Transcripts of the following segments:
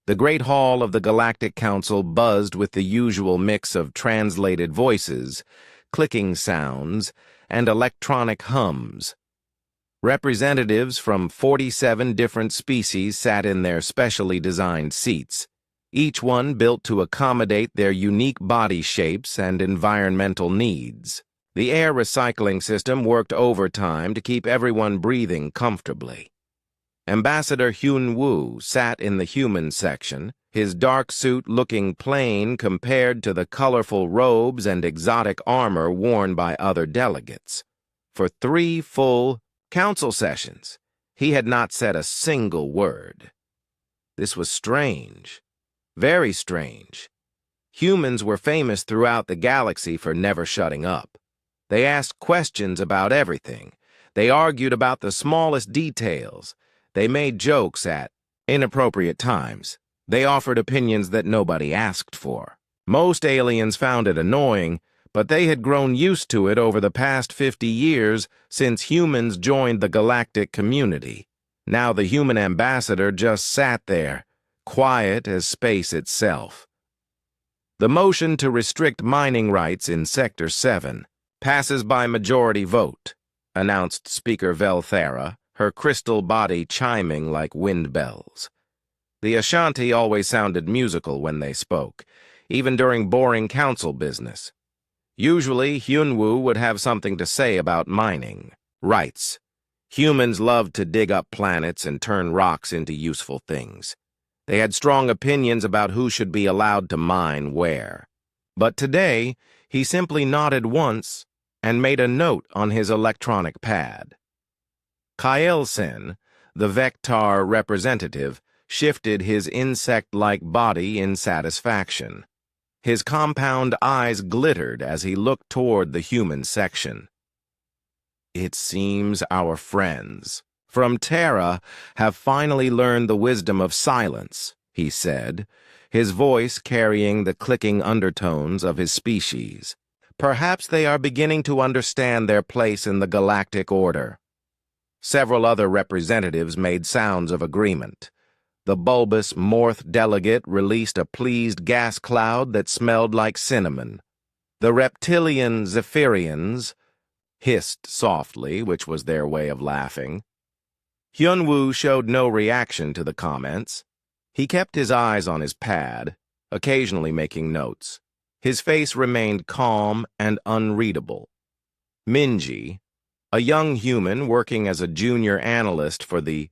The Great Hall of the Galactic Council buzzed with the usual mix of translated voices, clicking sounds, and electronic hums. Representatives from 47 different species sat in their specially designed seats, each one built to accommodate their unique body shapes and environmental needs. The air recycling system worked overtime to keep everyone breathing comfortably. Ambassador Hyun-woo sat in the human section, his dark suit looking plain compared to the colorful robes and exotic armor worn by other delegates. For 3 full council sessions, he had not said a single word. This was strange, very strange. Humans were famous throughout the galaxy for never shutting up. They asked questions about everything. They argued about the smallest details. They made jokes at inappropriate times. They offered opinions that nobody asked for. Most aliens found it annoying, but they had grown used to it over the past 50 years since humans joined the galactic community. Now the human ambassador just sat there, quiet as space itself. The motion to restrict mining rights in Sector 7 passes by majority vote, announced Speaker Velthera, her crystal body chiming like wind bells. The Ashanti always sounded musical when they spoke, even during boring council business. Usually, Hyun-woo would have something to say about mining rights. Humans loved to dig up planets and turn rocks into useful things. They had strong opinions about who should be allowed to mine where. But today, he simply nodded once and made a note on his electronic pad. Kael-sen, the Vectar representative, shifted his insect-like body in satisfaction. His compound eyes glittered as he looked toward the human section. It seems our friends from Terra have finally learned the wisdom of silence, he said, his voice carrying the clicking undertones of his species. Perhaps they are beginning to understand their place in the galactic order. Several other representatives made sounds of agreement. The bulbous Morth delegate released a pleased gas cloud that smelled like cinnamon. The reptilian Zephyrians hissed softly, which was their way of laughing. Hyun-woo showed no reaction to the comments. He kept his eyes on his pad, occasionally making notes. His face remained calm and unreadable. Minji, a young human working as a junior analyst for the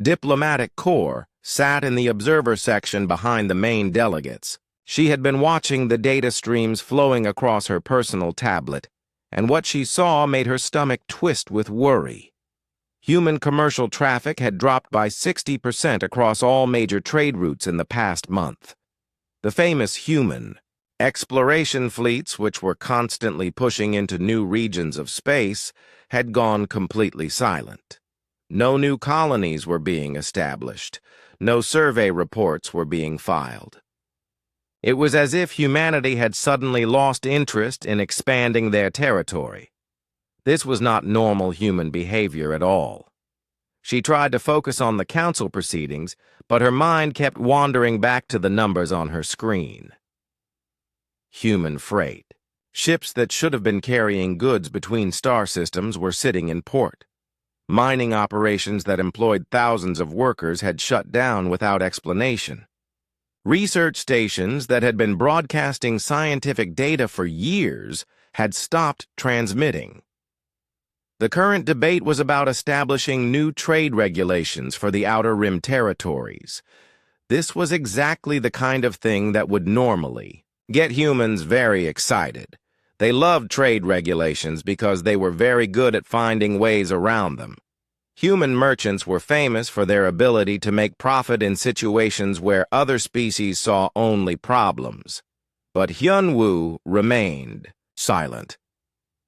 Diplomatic Corps, sat in the observer section behind the main delegates. She had been watching the data streams flowing across her personal tablet, and what she saw made her stomach twist with worry. Human commercial traffic had dropped by 60% across all major trade routes in the past month. The famous human exploration fleets, which were constantly pushing into new regions of space, had gone completely silent. No new colonies were being established. No survey reports were being filed. It was as if humanity had suddenly lost interest in expanding their territory. This was not normal human behavior at all. She tried to focus on the council proceedings, but her mind kept wandering back to the numbers on her screen. Human freight. Ships that should have been carrying goods between star systems were sitting in port. Mining operations that employed thousands of workers had shut down without explanation. Research stations that had been broadcasting scientific data for years had stopped transmitting. The current debate was about establishing new trade regulations for the Outer Rim territories. This was exactly the kind of thing that would normally get humans very excited. They loved trade regulations because they were very good at finding ways around them. Human merchants were famous for their ability to make profit in situations where other species saw only problems. But Hyun-woo remained silent.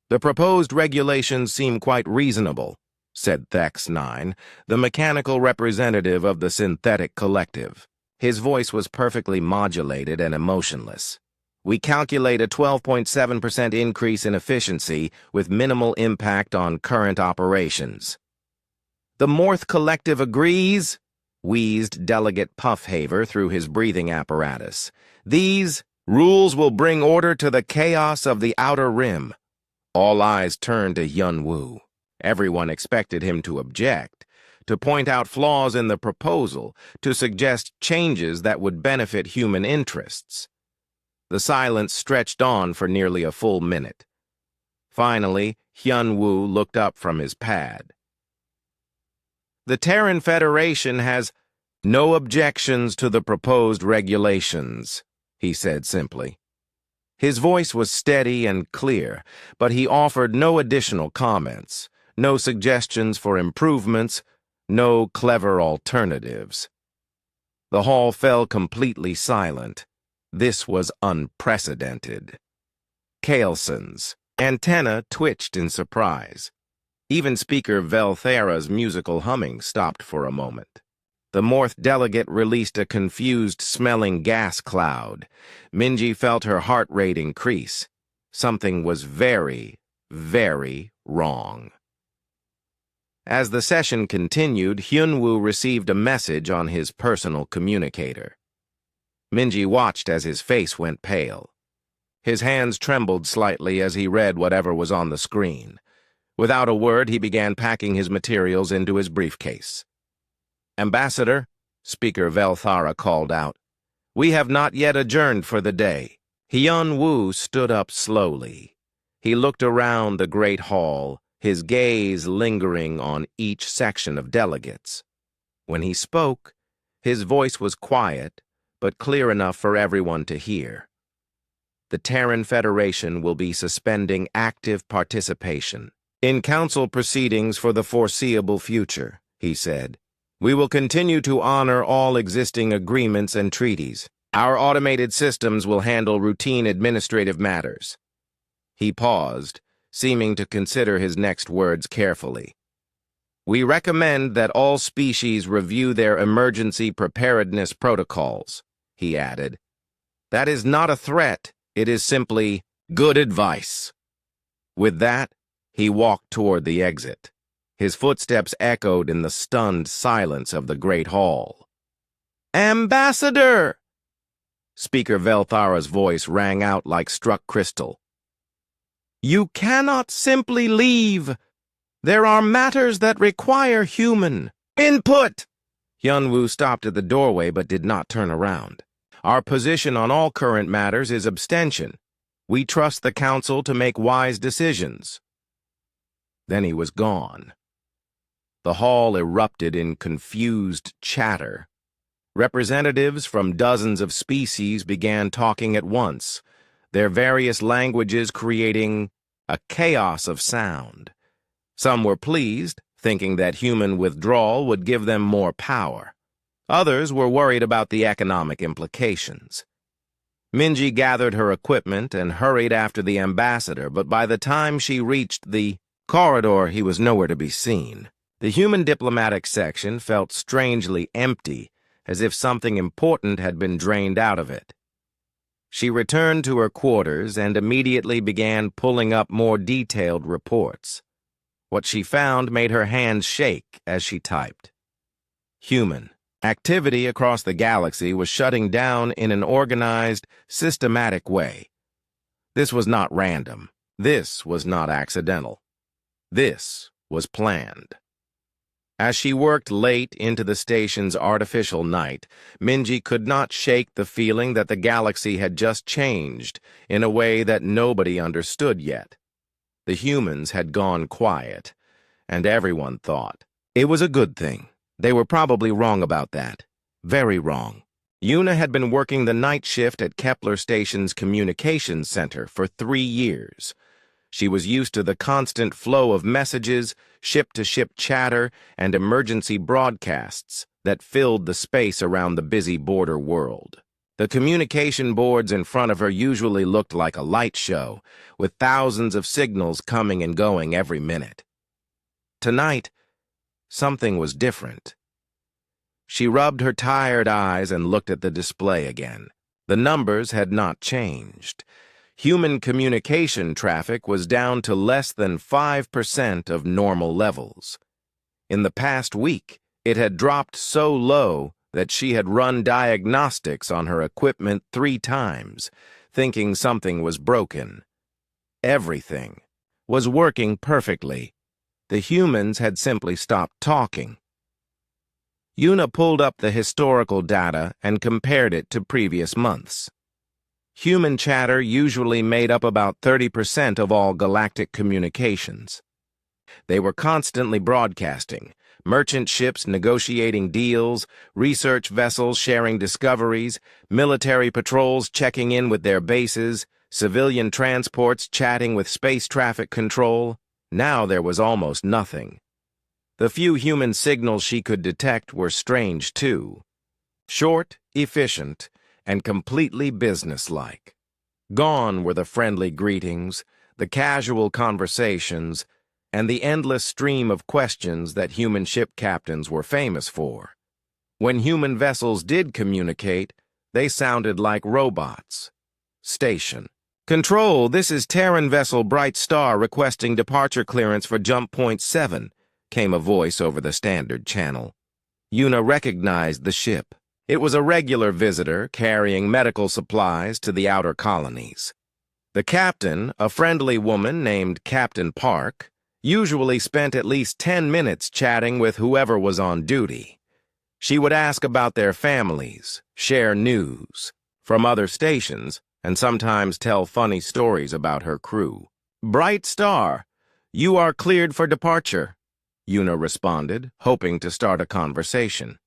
The proposed regulations seem quite reasonable, said Thex-9, the mechanical representative of the synthetic collective. His voice was perfectly modulated and emotionless. We calculate a 12.7% increase in efficiency with minimal impact on current operations. The Morth Collective agrees? wheezed Delegate Puffhaver through his breathing apparatus. "These rules will bring order to the chaos of the Outer Rim." All eyes turned to Yun-Woo. Everyone expected him to object, to point out flaws in the proposal, to suggest changes that would benefit human interests. The silence stretched on for nearly a full minute. Finally, Hyun-Woo looked up from his pad. "The Terran Federation has no objections to the proposed regulations," he said simply. His voice was steady and clear, but he offered no additional comments, no suggestions for improvements, no clever alternatives. The hall fell completely silent. This was unprecedented. Kaelson's antenna twitched in surprise. Even Speaker Velthera's musical humming stopped for a moment. The Morth delegate released a confused-smelling gas cloud. Minji felt her heart rate increase. Something was very, very wrong. As the session continued, Hyun-Woo received a message on his personal communicator. Minji watched as his face went pale. His hands trembled slightly as he read whatever was on the screen. Without a word, he began packing his materials into his briefcase. "Ambassador," Speaker Velthara called out, "we have not yet adjourned for the day." Hyun-Woo stood up slowly. He looked around the great hall, his gaze lingering on each section of delegates. When he spoke, his voice was quiet, but clear enough for everyone to hear. "The Terran Federation will be suspending active participation in council proceedings for the foreseeable future," he said. "We will continue to honor all existing agreements and treaties. Our automated systems will handle routine administrative matters." He paused, seeming to consider his next words carefully. "We recommend that all species review their emergency preparedness protocols," he added. "That is not a threat, it is simply good advice." With that, he walked toward the exit. His footsteps echoed in the stunned silence of the great hall. "Ambassador!" Speaker Velthara's voice rang out like struck crystal. "You cannot simply leave. There are matters that require human input." Hyun-Woo stopped at the doorway but did not turn around. "Our position on all current matters is abstention. We trust the council to make wise decisions." Then he was gone. The hall erupted in confused chatter. Representatives from dozens of species began talking at once, their various languages creating a chaos of sound. Some were pleased, thinking that human withdrawal would give them more power. Others were worried about the economic implications. Minji gathered her equipment and hurried after the ambassador, but by the time she reached the corridor, he was nowhere to be seen. The human diplomatic section felt strangely empty, as if something important had been drained out of it. She returned to her quarters and immediately began pulling up more detailed reports. What she found made her hands shake as she typed. Human activity across the galaxy was shutting down in an organized, systematic way. This was not random. This was not accidental. This was planned. As she worked late into the station's artificial night, Minji could not shake the feeling that the galaxy had just changed in a way that nobody understood yet. The humans had gone quiet, and everyone thought it was a good thing. They were probably wrong about that. Very wrong. Yuna had been working the night shift at Kepler Station's communications center for 3 years. She was used to the constant flow of messages, ship-to-ship chatter, and emergency broadcasts that filled the space around the busy border world. The communication boards in front of her usually looked like a light show, with thousands of signals coming and going every minute. Tonight, something was different. She rubbed her tired eyes and looked at the display again. The numbers had not changed. Human communication traffic was down to less than 5% of normal levels. In the past week, It had dropped so low that she had run diagnostics on her equipment 3 times, thinking something was broken. Everything was working perfectly. The humans had simply stopped talking. Yuna pulled up the historical data and compared it to previous months. Human chatter usually made up about 30% of all galactic communications. They were constantly broadcasting, merchant ships negotiating deals, research vessels sharing discoveries, military patrols checking in with their bases, civilian transports chatting with space traffic control. Now there was almost nothing. The few human signals she could detect were strange, too. Short, efficient, and completely businesslike. Gone were the friendly greetings, the casual conversations, and the endless stream of questions that human ship captains were famous for. When human vessels did communicate, they sounded like robots. Station. Control, this is Terran vessel Bright Star requesting departure clearance for Jump Point 7, came a voice over the standard channel. Yuna recognized the ship. It was a regular visitor carrying medical supplies to the outer colonies. The captain, a friendly woman named Captain Park, usually spent at least 10 minutes chatting with whoever was on duty. She would ask about their families, share news from other stations, and sometimes tell funny stories about her crew. Bright Star, you are cleared for departure, Yuna responded, hoping to start a conversation.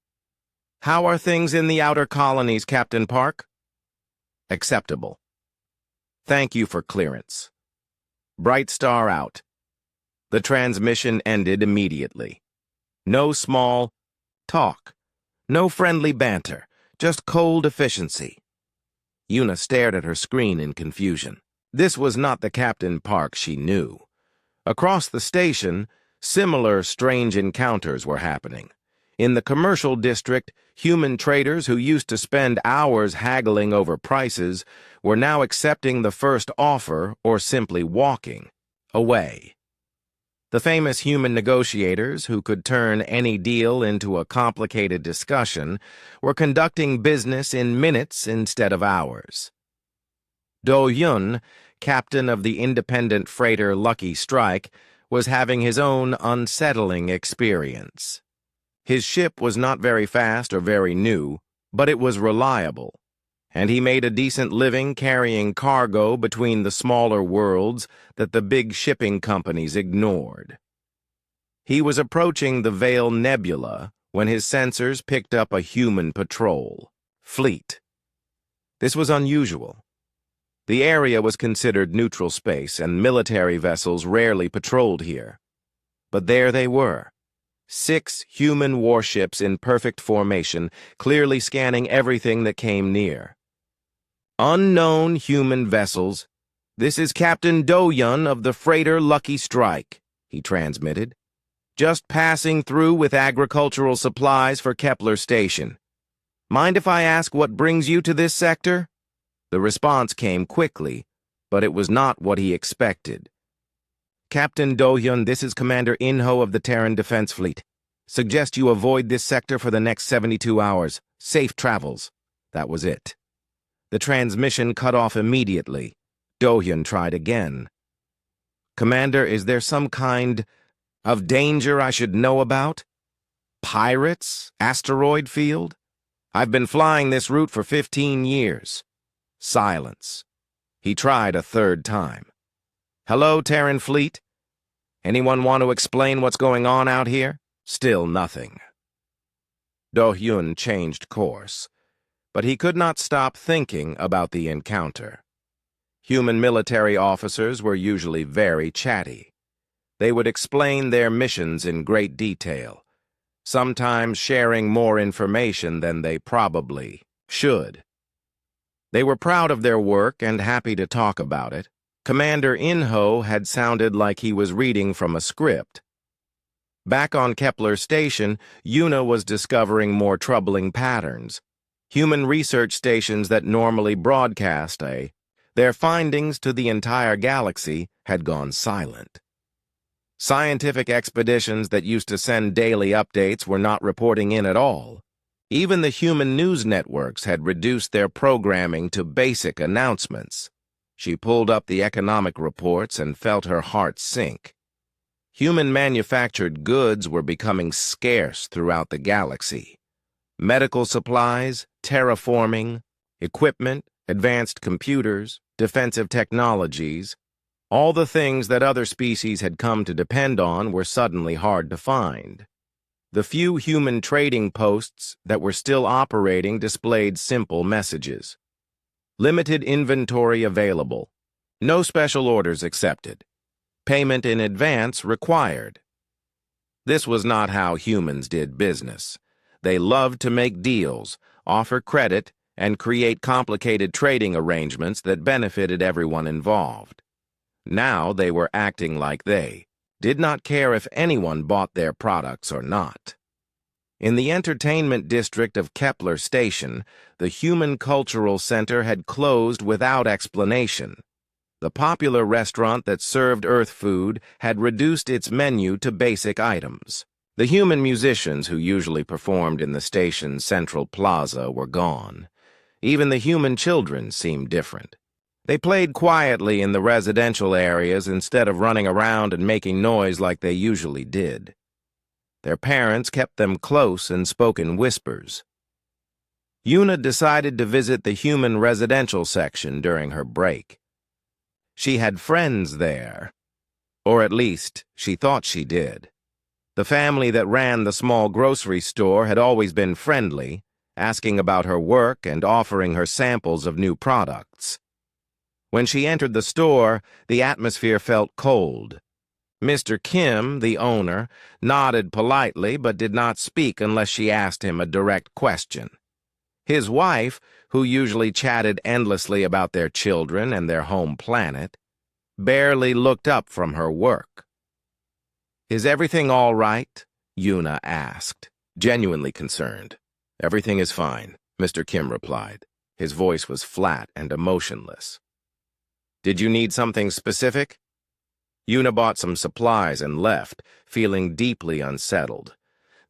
How are things in the outer colonies, Captain Park? Acceptable. Thank you for clearance. Bright Star out. The transmission ended immediately. No small talk, no friendly banter, just cold efficiency. Yuna stared at her screen in confusion. This was not the Captain Park she knew. Across the station, similar strange encounters were happening. In the commercial district, human traders who used to spend hours haggling over prices were now accepting the first offer or simply walking away. The famous human negotiators who could turn any deal into a complicated discussion were conducting business in minutes instead of hours. Do-Yun, captain of the independent freighter Lucky Strike, was having his own unsettling experience. His ship was not very fast or very new, but it was reliable, and he made a decent living carrying cargo between the smaller worlds that the big shipping companies ignored. He was approaching the Vale Nebula when his sensors picked up a human patrol fleet. This was unusual. The area was considered neutral space, and military vessels rarely patrolled here. But there they were. 6 human warships in perfect formation, clearly scanning everything that came near. Unknown human vessels. This is Captain Do-Yun of the freighter Lucky Strike, he transmitted. Just passing through with agricultural supplies for Kepler Station. Mind if I ask what brings you to this sector? The response came quickly, but it was not what he expected. Captain Do-Yun, this is Commander In-Ho of the Terran Defense Fleet. Suggest you avoid this sector for the next 72 hours. Safe travels. That was it. The transmission cut off immediately. Do-Yun tried again. Commander, is there some kind of danger I should know about? Pirates? Asteroid field? I've been flying this route for 15 years. Silence. He tried a third time. Hello, Terran Fleet? Anyone want to explain what's going on out here? Still nothing. Do-Yun changed course, but he could not stop thinking about the encounter. Human military officers were usually very chatty. They would explain their missions in great detail, sometimes sharing more information than they probably should. They were proud of their work and happy to talk about it. Commander In-Ho had sounded like he was reading from a script. Back on Kepler Station, Yuna was discovering more troubling patterns. Human research stations that normally broadcast their findings to the entire galaxy had gone silent. Scientific expeditions that used to send daily updates were not reporting in at all. Even the human news networks had reduced their programming to basic announcements. She pulled up the economic reports and felt her heart sink. Human manufactured goods were becoming scarce throughout the galaxy. Medical supplies, terraforming, equipment, advanced computers, defensive technologies, all the things that other species had come to depend on were suddenly hard to find. The few human trading posts that were still operating displayed simple messages. Limited inventory available. No special orders accepted. Payment in advance required. This was not how humans did business. They loved to make deals, offer credit, and create complicated trading arrangements that benefited everyone involved. Now they were acting like they did not care if anyone bought their products or not. In the entertainment district of Kepler Station, the Human Cultural Center had closed without explanation. The popular restaurant that served Earth food had reduced its menu to basic items. The human musicians who usually performed in the station's central plaza were gone. Even the human children seemed different. They played quietly in the residential areas instead of running around and making noise like they usually did. Their parents kept them close and spoke in whispers. Yuna decided to visit the human residential section during her break. She had friends there, or at least she thought she did. The family that ran the small grocery store had always been friendly, asking about her work and offering her samples of new products. When she entered the store, the atmosphere felt cold. Mr. Kim, the owner, nodded politely but did not speak unless she asked him a direct question. His wife, who usually chatted endlessly about their children and their home planet, barely looked up from her work. "Is everything all right?" Yuna asked, genuinely concerned. "Everything is fine," Mr. Kim replied. His voice was flat and emotionless. "Did you need something specific?" Yuna bought some supplies and left, feeling deeply unsettled.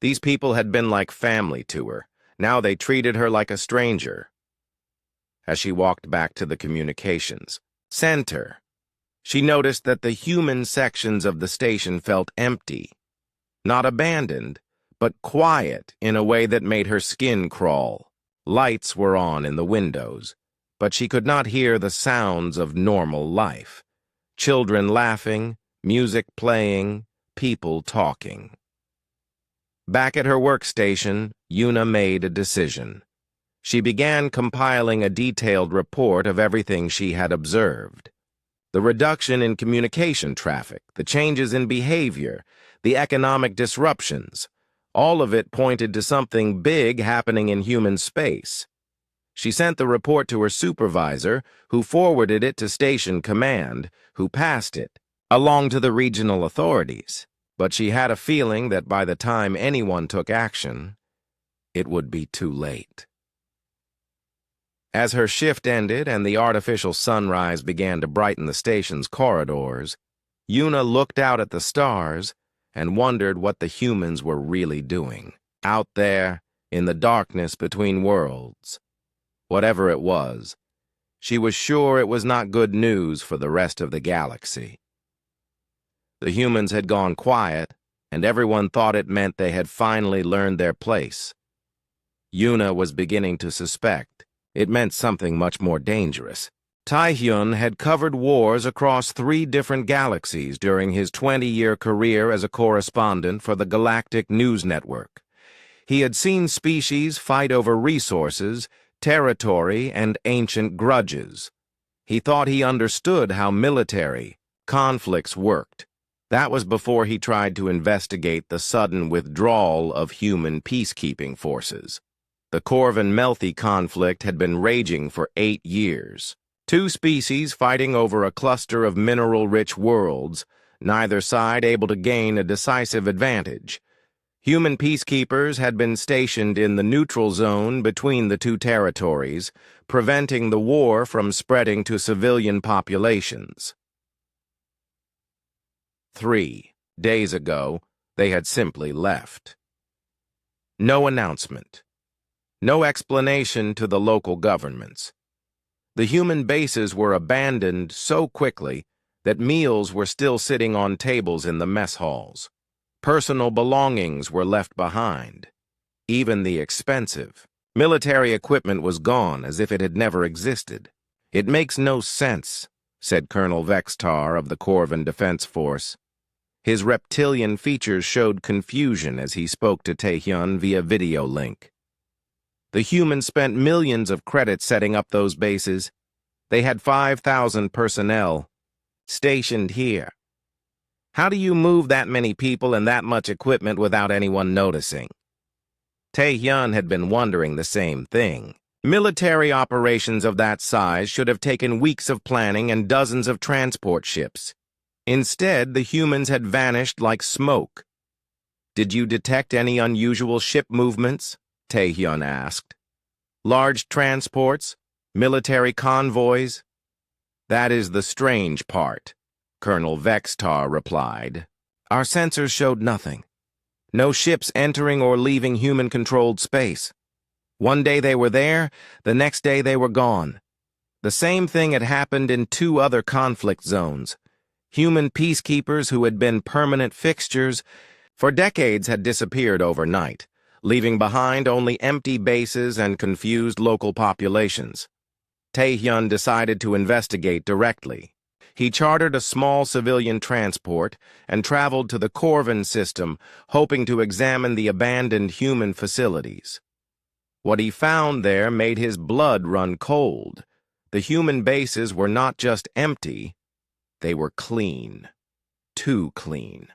These people had been like family to her. Now they treated her like a stranger. As she walked back to the communications center, she noticed that the human sections of the station felt empty. Not abandoned, but quiet in a way that made her skin crawl. Lights were on in the windows, but she could not hear the sounds of normal life. Children laughing, music playing, people talking. Back at her workstation, Yuna made a decision. She began compiling a detailed report of everything she had observed. The reduction in communication traffic, the changes in behavior, the economic disruptions, all of it pointed to something big happening in human space. She sent the report to her supervisor, who forwarded it to Station Command, who passed it along to the regional authorities. But she had a feeling that by the time anyone took action, it would be too late. As her shift ended and the artificial sunrise began to brighten the station's corridors, Yuna looked out at the stars and wondered what the humans were really doing, out there in the darkness between worlds. Whatever it was, she was sure it was not good news for the rest of the galaxy. The humans had gone quiet, and everyone thought it meant they had finally learned their place. Yuna was beginning to suspect it meant something much more dangerous. Taehyun had covered wars across 3 different galaxies during his 20-year career as a correspondent for the Galactic News Network. He had seen species fight over resources, territory, and ancient grudges. He thought he understood how military conflicts worked. That was before he tried to investigate the sudden withdrawal of human peacekeeping forces. The Corvin-Melthi conflict had been raging for 8 years. 2 species fighting over a cluster of mineral-rich worlds, neither side able to gain a decisive advantage. Human peacekeepers had been stationed in the neutral zone between the 2 territories, preventing the war from spreading to civilian populations. 3. Days ago, they had simply left. No announcement. No explanation to the local governments. The human bases were abandoned so quickly that meals were still sitting on tables in the mess halls. Personal belongings were left behind. Even the expensive military equipment was gone as if it had never existed. "It makes no sense," said Colonel Vextar of the Corvan Defense Force. His reptilian features showed confusion as he spoke to Taehyun via video link. The humans spent millions of credits setting up those bases. They had 5,000 personnel stationed here. How do you move that many people and that much equipment without anyone noticing? Taehyun had been wondering the same thing. Military operations of that size should have taken weeks of planning and dozens of transport ships. Instead, the humans had vanished like smoke. "Did you detect any unusual ship movements?" Taehyun asked. "Large transports? Military convoys?" "That is the strange part," Colonel Vextar replied. "Our sensors showed nothing. No ships entering or leaving human-controlled space. One day they were there, the next day they were gone. The same thing had happened in 2 other conflict zones. Human peacekeepers who had been permanent fixtures for decades had disappeared overnight, leaving behind only empty bases and confused local populations. Taehyun decided to investigate directly. He chartered a small civilian transport and traveled to the Corvan system, hoping to examine the abandoned human facilities. What he found there made his blood run cold. The human bases were not just empty, they were clean. Too clean.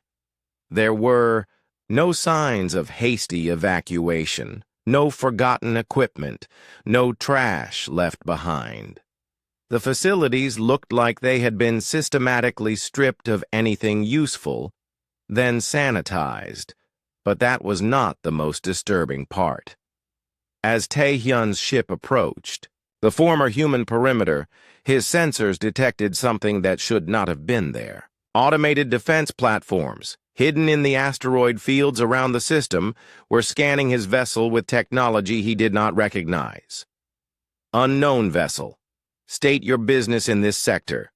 There were no signs of hasty evacuation, no forgotten equipment, no trash left behind. The facilities looked like they had been systematically stripped of anything useful, then sanitized, but that was not the most disturbing part. As Taehyun's ship approached, the former human perimeter, his sensors detected something that should not have been there. Automated defense platforms, hidden in the asteroid fields around the system, were scanning his vessel with technology he did not recognize. "Unknown vessel. State your business in this sector,"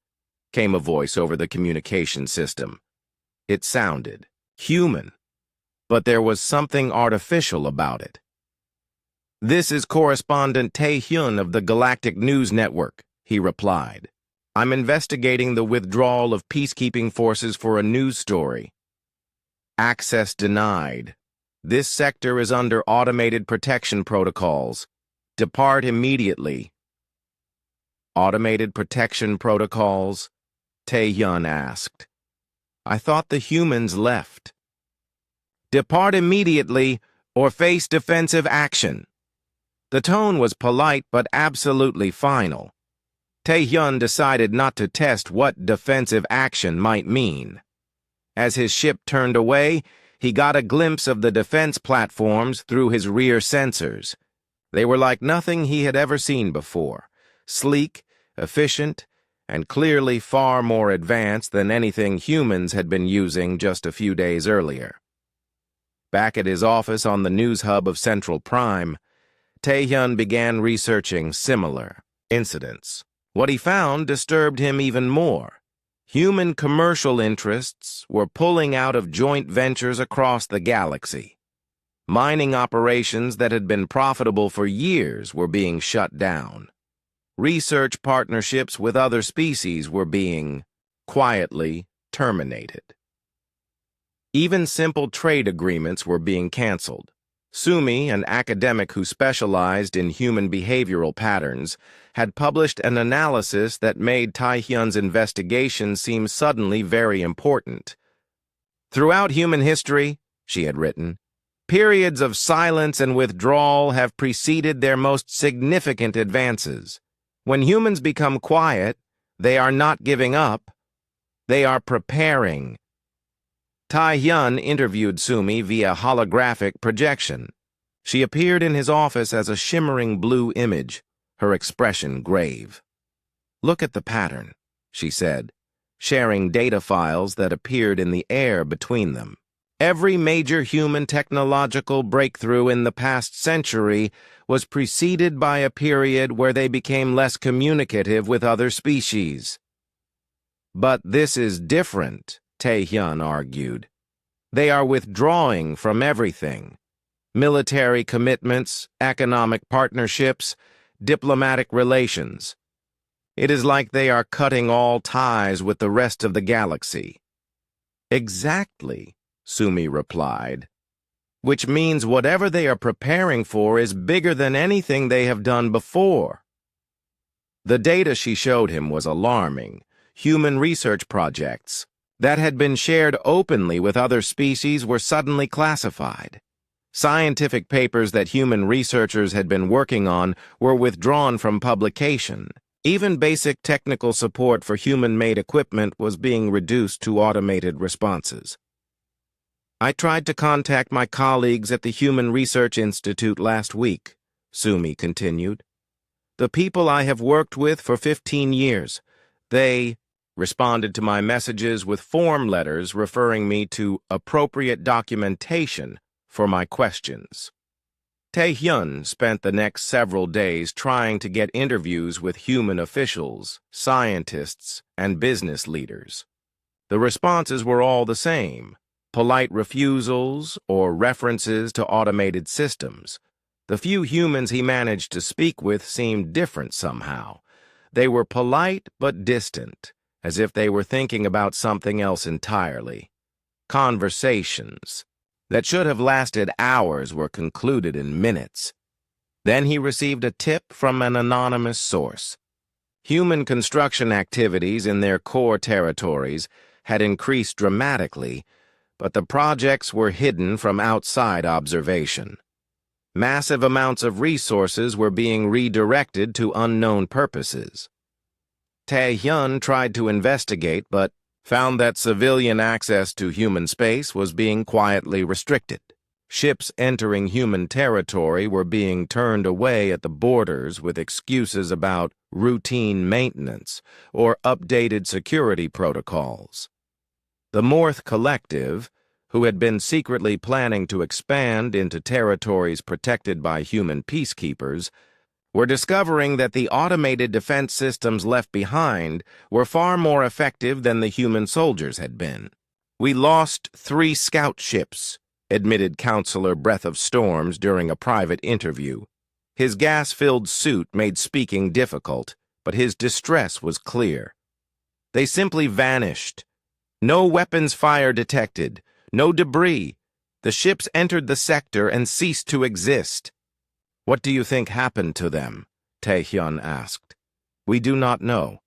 came a voice over the communication system. It sounded human, but there was something artificial about it. "This is Correspondent Taehyun of the Galactic News Network," he replied. "I'm investigating the withdrawal of peacekeeping forces for a news story." "Access denied. This sector is under automated protection protocols. Depart immediately." "Automated protection protocols?" Taehyun asked. "I thought the humans left." "Depart immediately or face defensive action." The tone was polite but absolutely final. Taehyun decided not to test what defensive action might mean. As his ship turned away, he got a glimpse of the defense platforms through his rear sensors. They were like nothing he had ever seen before, sleek, efficient, and clearly far more advanced than anything humans had been using just a few days earlier. Back at his office on the news hub of Central Prime, Taehyun began researching similar incidents. What he found disturbed him even more. Human commercial interests were pulling out of joint ventures across the galaxy. Mining operations that had been profitable for years were being shut down. Research partnerships with other species were being quietly terminated. Even simple trade agreements were being canceled. Sumi, an academic who specialized in human behavioral patterns, had published an analysis that made Taehyun's investigation seem suddenly very important. "Throughout human history," she had written, "periods of silence and withdrawal have preceded their most significant advances. When humans become quiet, they are not giving up, they are preparing." Taehyun interviewed Sumi via holographic projection. She appeared in his office as a shimmering blue image, her expression grave. "Look at the pattern," she said. sharing data files that appeared in the air between them. Every major human technological breakthrough in the past century was preceded by a period where they became less communicative with other species. But this is different, Tae-hyun argued. They are withdrawing from everything. Military commitments, economic partnerships, diplomatic relations. It is like they are cutting all ties with the rest of the galaxy. Exactly, Sumi replied. Which means whatever they are preparing for is bigger than anything they have done before. The data she showed him was alarming. Human research projects that had been shared openly with other species were suddenly classified. Scientific papers that human researchers had been working on were withdrawn from publication. Even basic technical support for human-made equipment was being reduced to automated responses. I tried to contact my colleagues at the Human Research Institute last week, Sumi continued. The people I have worked with for 15 years, they responded to my messages with form letters referring me to appropriate documentation for my questions. Tae-hyun spent the next several days trying to get interviews with human officials, scientists, and business leaders. The responses were all the same, polite refusals or references to automated systems. The few humans he managed to speak with seemed different somehow. They were polite but distant, as if they were thinking about something else entirely. Conversations that should have lasted hours were concluded in minutes. Then he received a tip from an anonymous source. Human construction activities in their core territories had increased dramatically, but the projects were hidden from outside observation. Massive amounts of resources were being redirected to unknown purposes. Tae-hyun tried to investigate, but found that civilian access to human space was being quietly restricted. Ships entering human territory were being turned away at the borders with excuses about routine maintenance or updated security protocols. The Morth Collective, who had been secretly planning to expand into territories protected by human peacekeepers, were discovering that the automated defense systems left behind were far more effective than the human soldiers had been. We lost 3 scout ships, admitted Counselor Breath of Storms during a private interview. His gas-filled suit made speaking difficult, but his distress was clear. They simply vanished. No weapons fire detected, no debris. The ships entered the sector and ceased to exist. What do you think happened to them? Tae-hyun asked. We do not know.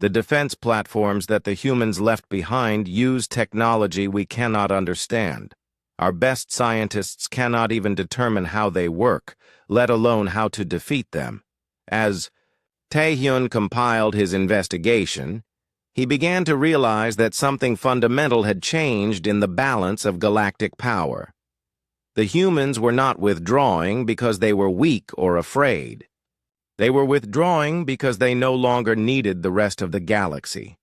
The defense platforms that the humans left behind use technology we cannot understand. Our best scientists cannot even determine how they work, let alone how to defeat them. As Tae-hyun compiled his investigation, he began to realize that something fundamental had changed in the balance of galactic power. The humans were not withdrawing because they were weak or afraid. They were withdrawing because they no longer needed the rest of the galaxy.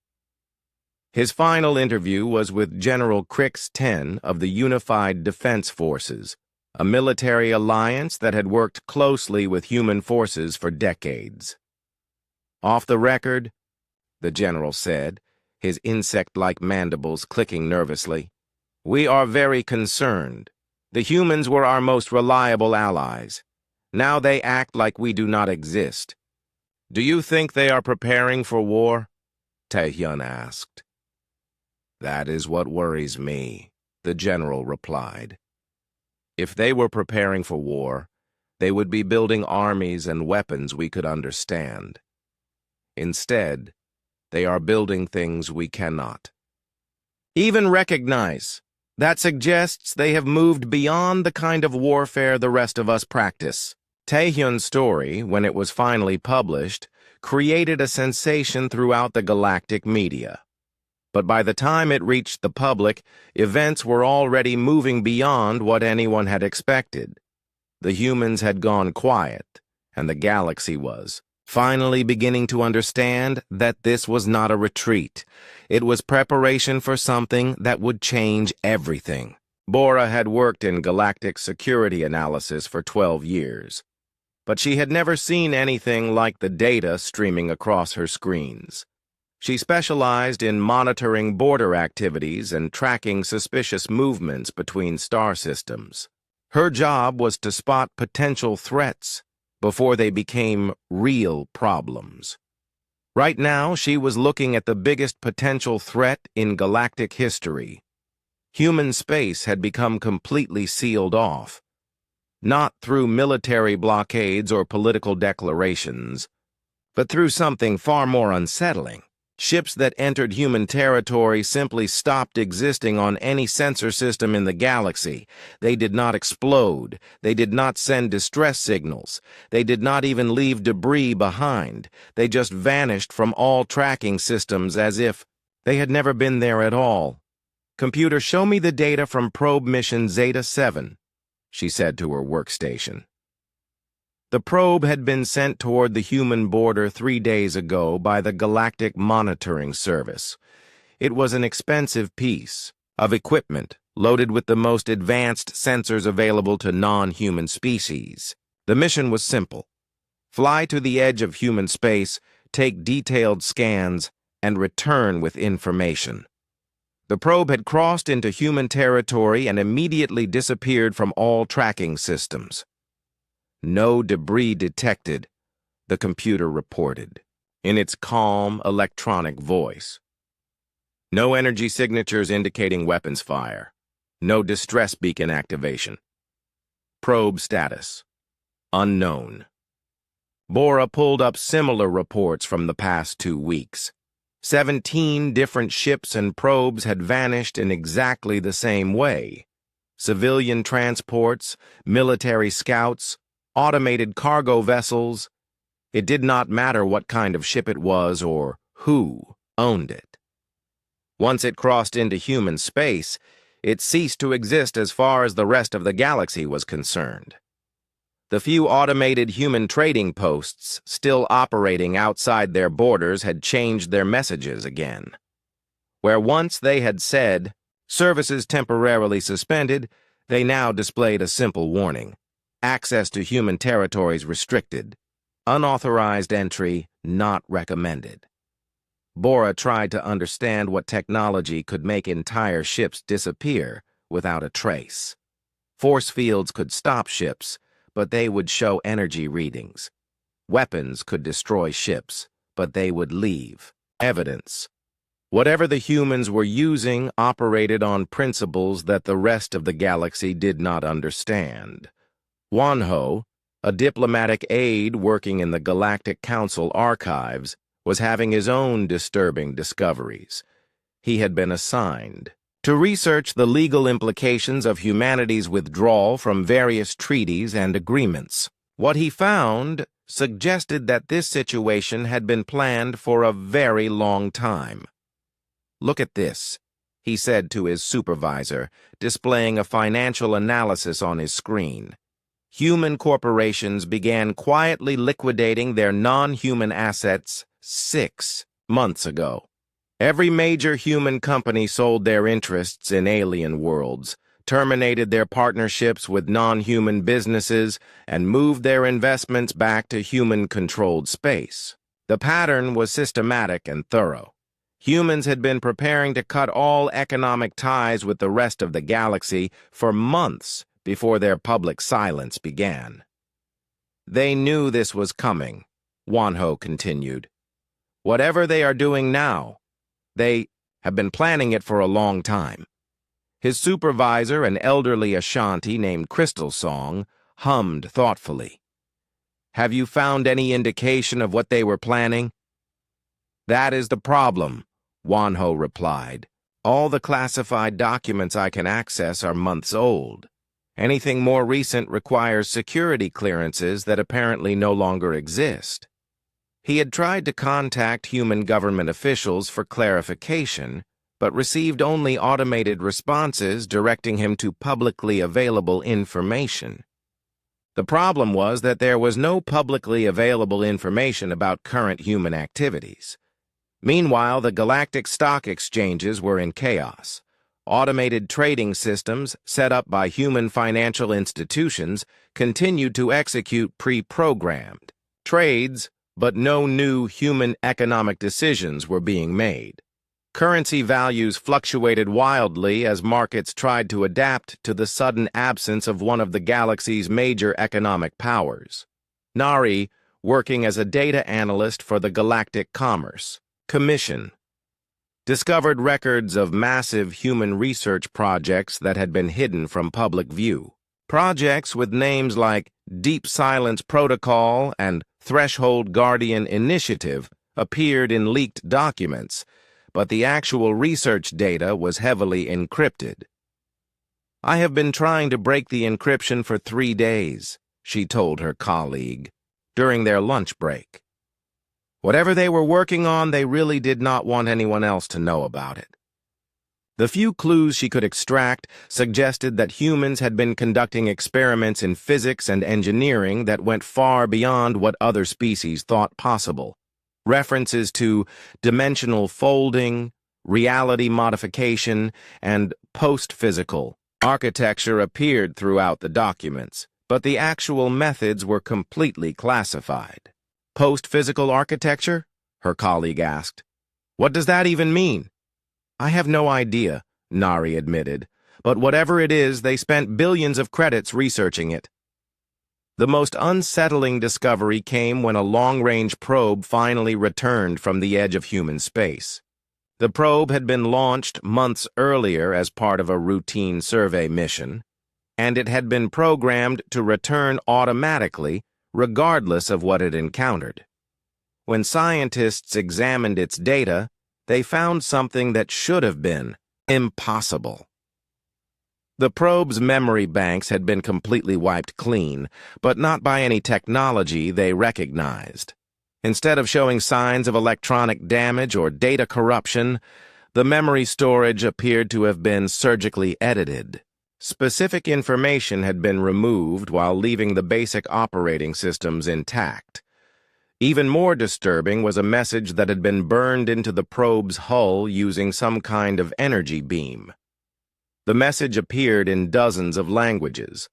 His final interview was with General Crix 10 of the Unified Defense Forces, a military alliance that had worked closely with human forces for decades. Off the record, the general said, his insect-like mandibles clicking nervously, we are very concerned. The humans were our most reliable allies. Now they act like we do not exist. Do you think they are preparing for war? Tae-hyun asked. That is what worries me, the general replied. If they were preparing for war, they would be building armies and weapons we could understand. Instead, they are building things we cannot even recognize. That suggests they have moved beyond the kind of warfare the rest of us practice. Tae-hyun's story, when it was finally published, created a sensation throughout the galactic media. But by the time it reached the public, events were already moving beyond what anyone had expected. The humans had gone quiet, and the galaxy was finally beginning to understand that this was not a retreat. It was preparation for something that would change everything. Bora had worked in galactic security analysis for 12 years, but she had never seen anything like the data streaming across her screens. She specialized in monitoring border activities and tracking suspicious movements between star systems. Her job was to spot potential threats before they became real problems. Right now, she was looking at the biggest potential threat in galactic history. Human space had become completely sealed off, not through military blockades or political declarations, but through something far more unsettling. Ships that entered human territory simply stopped existing on any sensor system in the galaxy. They did not explode. They did not send distress signals. They did not even leave debris behind. They just vanished from all tracking systems as if they had never been there at all. "Computer, show me the data from probe mission Zeta 7, she said to her workstation. The probe had been sent toward the human border 3 days ago by the Galactic Monitoring Service. It was an expensive piece of equipment loaded with the most advanced sensors available to non-human species. The mission was simple: fly to the edge of human space, take detailed scans, and return with information. The probe had crossed into human territory and immediately disappeared from all tracking systems. "No debris detected," the computer reported, in its calm, electronic voice. "No energy signatures indicating weapons fire. No distress beacon activation. Probe status: unknown." Bora pulled up similar reports from the past 2 weeks. 17 different ships and probes had vanished in exactly the same way. Civilian transports, military scouts, automated cargo vessels. It did not matter what kind of ship it was or who owned it. Once it crossed into human space, it ceased to exist as far as the rest of the galaxy was concerned. The few automated human trading posts still operating outside their borders had changed their messages again. Where once they had said, "Services temporarily suspended," they now displayed a simple warning: "Access to human territories restricted. Unauthorized entry not recommended." Bora tried to understand what technology could make entire ships disappear without a trace. Force fields could stop ships, but they would show energy readings. Weapons could destroy ships, but they would leave evidence. Whatever the humans were using operated on principles that the rest of the galaxy did not understand. Wanho, a diplomatic aide working in the Galactic Council archives, was having his own disturbing discoveries. He had been assigned to research the legal implications of humanity's withdrawal from various treaties and agreements. What he found suggested that this situation had been planned for a very long time. "Look at this," he said to his supervisor, displaying a financial analysis on his screen. Human corporations began quietly liquidating their non-human assets 6 months ago. Every major human company sold their interests in alien worlds, terminated their partnerships with non-human businesses, and moved their investments back to human-controlled space. The pattern was systematic and thorough. Humans had been preparing to cut all economic ties with the rest of the galaxy for months before their public silence began. "They knew this was coming," Wanho continued. "Whatever they are doing now, they have been planning it for a long time." His supervisor, an elderly Ashanti named Crystal Song, hummed thoughtfully. "Have you found any indication of what they were planning?" "That is the problem," Wanho replied. "All the classified documents I can access are months old. Anything more recent requires security clearances that apparently no longer exist." He had tried to contact human government officials for clarification, but received only automated responses directing him to publicly available information. The problem was that there was no publicly available information about current human activities. Meanwhile, the galactic stock exchanges were in chaos. Automated trading systems set up by human financial institutions continued to execute pre-programmed trades, but no new human economic decisions were being made. Currency values fluctuated wildly as markets tried to adapt to the sudden absence of one of the galaxy's major economic powers. Nari, working as a data analyst for the Galactic Commerce Commission, discovered records of massive human research projects that had been hidden from public view. Projects with names like Deep Silence Protocol and Threshold Guardian Initiative appeared in leaked documents, but the actual research data was heavily encrypted. "I have been trying to break the encryption for 3 days," she told her colleague, during their lunch break. Whatever they were working on, they really did not want anyone else to know about it. The few clues she could extract suggested that humans had been conducting experiments in physics and engineering that went far beyond what other species thought possible. References to dimensional folding, reality modification, and post-physical architecture appeared throughout the documents, but the actual methods were completely classified. "Post-physical architecture?" her colleague asked. "What does that even mean?" "I have no idea," Nari admitted, "but whatever it is, they spent billions of credits researching it." The most unsettling discovery came when a long-range probe finally returned from the edge of human space. The probe had been launched months earlier as part of a routine survey mission, and it had been programmed to return automatically regardless of what it encountered. When scientists examined its data, they found something that should have been impossible. The probe's memory banks had been completely wiped clean, but not by any technology they recognized. Instead of showing signs of electronic damage or data corruption, the memory storage appeared to have been surgically edited. Specific information had been removed while leaving the basic operating systems intact. Even more disturbing was a message that had been burned into the probe's hull using some kind of energy beam. The message appeared in dozens of languages,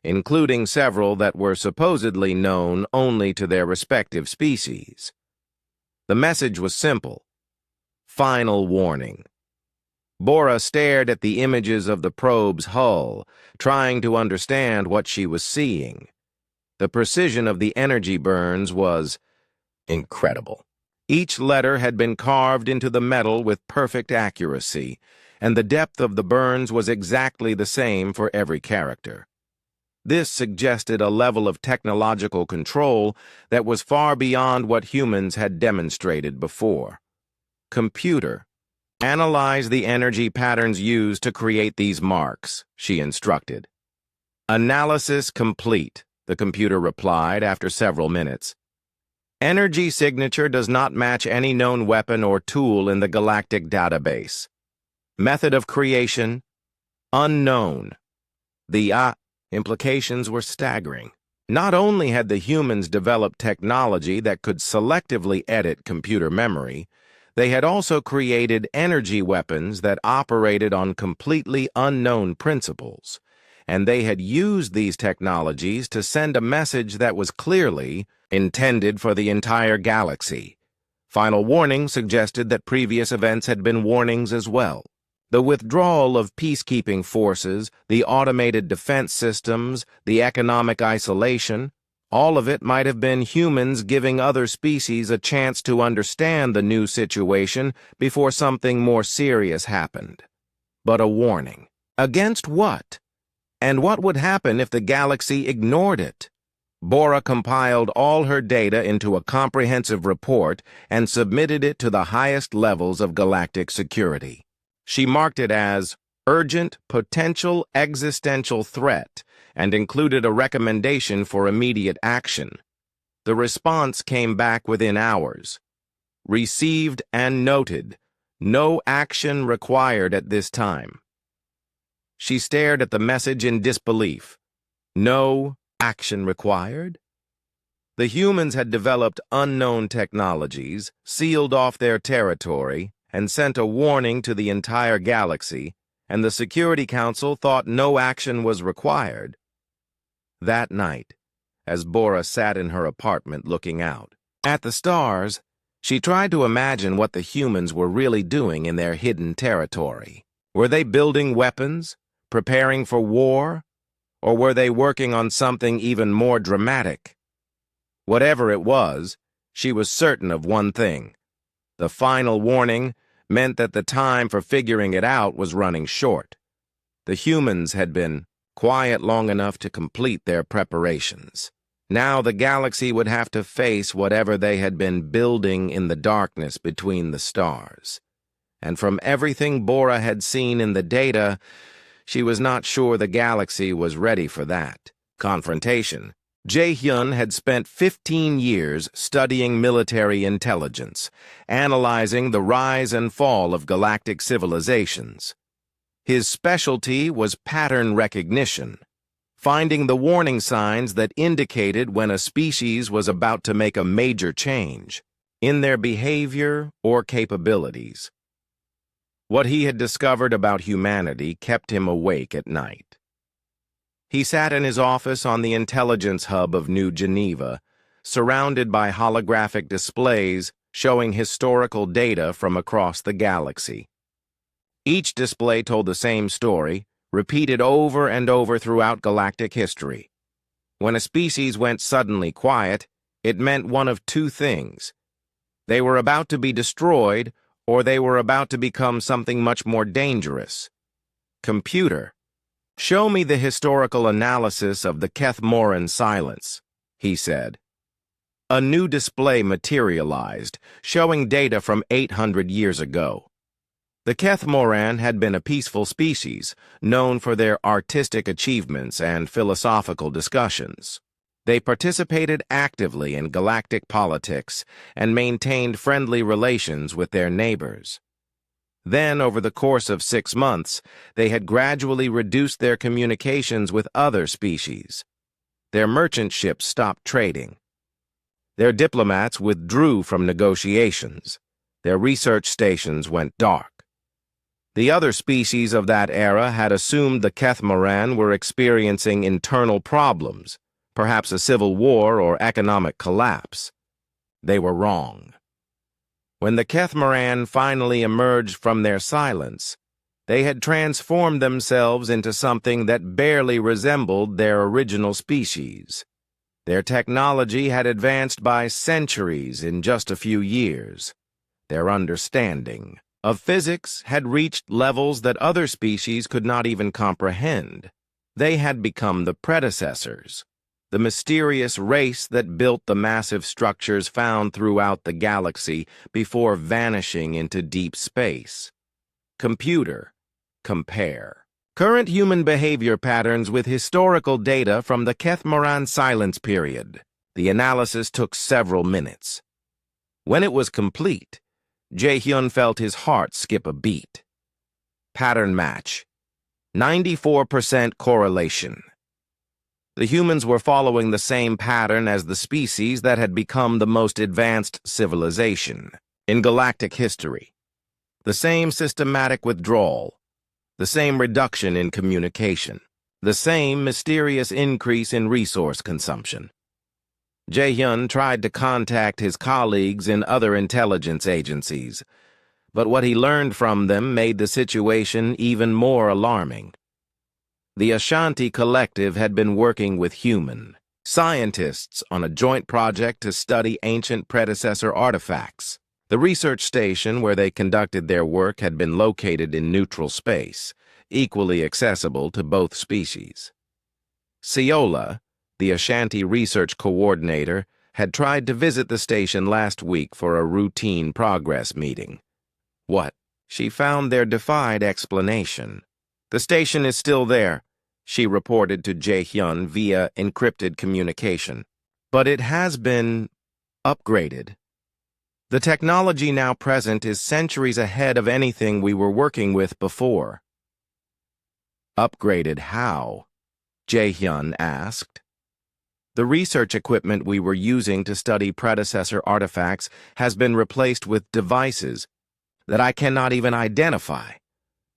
including several that were supposedly known only to their respective species. The message was simple: final warning. Bora stared at the images of the probe's hull, trying to understand what she was seeing. The precision of the energy burns was incredible. Each letter had been carved into the metal with perfect accuracy, and the depth of the burns was exactly the same for every character. This suggested a level of technological control that was far beyond what humans had demonstrated before. "Computer, analyze the energy patterns used to create these marks," she instructed. "Analysis complete," the computer replied after several minutes. "Energy signature does not match any known weapon or tool in the galactic database. Method of creation, unknown." The implications were staggering. Not only had the humans developed technology that could selectively edit computer memory, they had also created energy weapons that operated on completely unknown principles, and they had used these technologies to send a message that was clearly intended for the entire galaxy. Final warning suggested that previous events had been warnings as well. The withdrawal of peacekeeping forces, the automated defense systems, the economic isolation, all of it might have been humans giving other species a chance to understand the new situation before something more serious happened. But a warning. Against what? And what would happen if the galaxy ignored it? Bora compiled all her data into a comprehensive report and submitted it to the highest levels of galactic security. She marked it as urgent potential existential threat and included a recommendation for immediate action. The response came back within hours. Received and noted. No action required at this time. She stared at the message in disbelief. No action required. The humans had developed unknown technologies, sealed off their territory, and sent a warning to the entire galaxy, and the Security Council thought no action was required. That night, as Bora sat in her apartment looking out at the stars, she tried to imagine what the humans were really doing in their hidden territory. Were they building weapons, preparing for war, or were they working on something even more dramatic? Whatever it was, she was certain of one thing. The final warning meant that the time for figuring it out was running short. The humans had been quiet long enough to complete their preparations. Now the galaxy would have to face whatever they had been building in the darkness between the stars. And from everything Bora had seen in the data, she was not sure the galaxy was ready for that confrontation. Jae-hyun had spent 15 years studying military intelligence, analyzing the rise and fall of galactic civilizations. His specialty was pattern recognition, finding the warning signs that indicated when a species was about to make a major change in their behavior or capabilities. What he had discovered about humanity kept him awake at night. He sat in his office on the intelligence hub of New Geneva, surrounded by holographic displays showing historical data from across the galaxy. Each display told the same story, repeated over and over throughout galactic history. When a species went suddenly quiet, it meant one of two things. They were about to be destroyed, or they were about to become something much more dangerous. Computer, show me the historical analysis of the Keth-Moran silence, he said. A new display materialized, showing data from 800 years ago. The Keth-Moran had been a peaceful species, known for their artistic achievements and philosophical discussions. They participated actively in galactic politics and maintained friendly relations with their neighbors. Then, over the course of 6 months, they had gradually reduced their communications with other species. Their merchant ships stopped trading. Their diplomats withdrew from negotiations. Their research stations went dark. The other species of that era had assumed the Keth-Moran were experiencing internal problems, perhaps a civil war or economic collapse. They were wrong. When the Keth-Moran finally emerged from their silence, they had transformed themselves into something that barely resembled their original species. Their technology had advanced by centuries in just a few years. Their understanding of physics had reached levels that other species could not even comprehend. They had become the predecessors, the mysterious race that built the massive structures found throughout the galaxy before vanishing into deep space. Computer, compare current human behavior patterns with historical data from the Keth-Moran silence period. The analysis took several minutes. When it was complete, Jae-hyun felt his heart skip a beat. Pattern match. 94% correlation. The humans were following the same pattern as the species that had become the most advanced civilization in galactic history. The same systematic withdrawal, the same reduction in communication, the same mysterious increase in resource consumption. Jae-hyun tried to contact his colleagues in other intelligence agencies, but what he learned from them made the situation even more alarming. The Ashanti Collective had been working with human scientists on a joint project to study ancient predecessor artifacts. The research station where they conducted their work had been located in neutral space, equally accessible to both species. Ciola, the Ashanti research coordinator, had tried to visit the station last week for a routine progress meeting. What? She found there defied explanation. The station is still there, she reported to Jae-hyun via encrypted communication. But it has been upgraded. The technology now present is centuries ahead of anything we were working with before. Upgraded how? Jae-hyun asked. The research equipment we were using to study predecessor artifacts has been replaced with devices that I cannot even identify.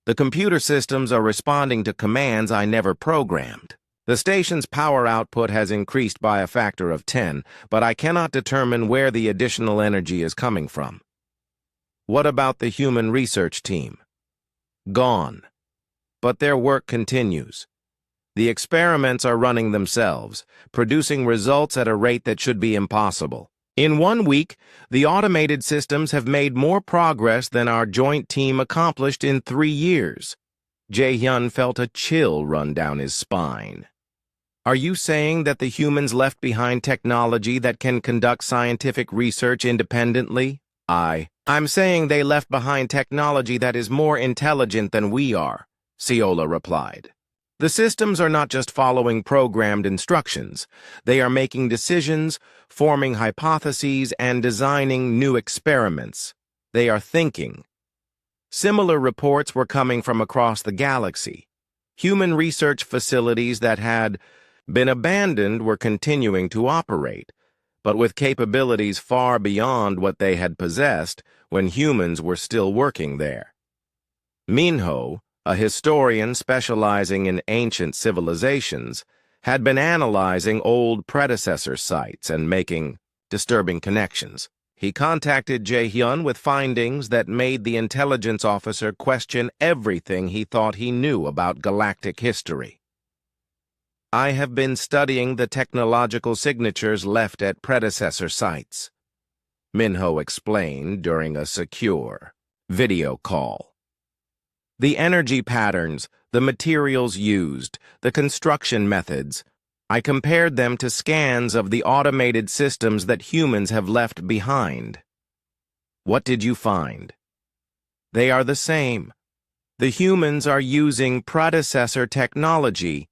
The computer systems are responding to commands I never programmed. The station's power output has increased by a factor of 10, but I cannot determine where the additional energy is coming from. What about the human research team? Gone. But their work continues. The experiments are running themselves, producing results at a rate that should be impossible. In 1 week, the automated systems have made more progress than our joint team accomplished in 3 years. Jae-hyun felt a chill run down his spine. Are you saying that the humans left behind technology that can conduct scientific research independently? I'm saying they left behind technology that is more intelligent than we are, Seola replied. The systems are not just following programmed instructions. They are making decisions, forming hypotheses, and designing new experiments. They are thinking. Similar reports were coming from across the galaxy. Human research facilities that had been abandoned were continuing to operate, but with capabilities far beyond what they had possessed when humans were still working there. Minho, a historian specializing in ancient civilizations, had been analyzing old predecessor sites and making disturbing connections. He contacted Jae-hyun with findings that made the intelligence officer question everything he thought he knew about galactic history. I have been studying the technological signatures left at predecessor sites, Minho explained during a secure video call. The energy patterns, the materials used, the construction methods, I compared them to scans of the automated systems that humans have left behind. What did you find? They are the same. The humans are using predecessor technology,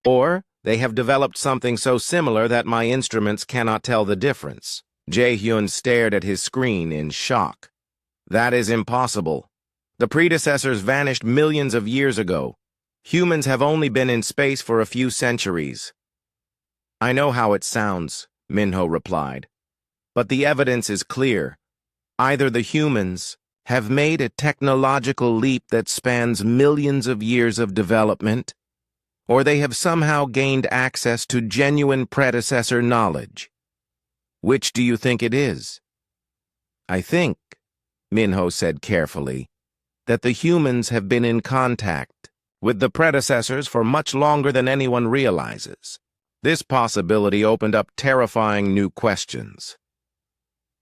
or they have developed something so similar that my instruments cannot tell the difference. Jae-hyun stared at his screen in shock. That is impossible. The predecessors vanished millions of years ago. Humans have only been in space for a few centuries. I know how it sounds, Minho replied. But the evidence is clear. Either the humans have made a technological leap that spans millions of years of development, or they have somehow gained access to genuine predecessor knowledge. Which do you think it is? I think, Minho said carefully, that the humans have been in contact with the predecessors for much longer than anyone realizes. This possibility opened up terrifying new questions.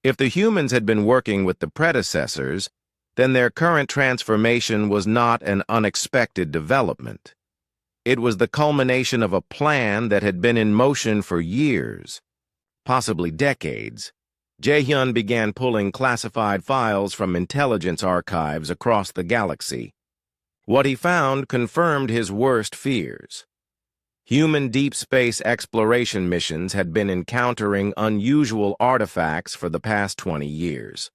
If the humans had been working with the predecessors, then their current transformation was not an unexpected development. It was the culmination of a plan that had been in motion for years, possibly decades. Jae-hyun began pulling classified files from intelligence archives across the galaxy. What he found confirmed his worst fears. Human deep space exploration missions had been encountering unusual artifacts for the past 20 years.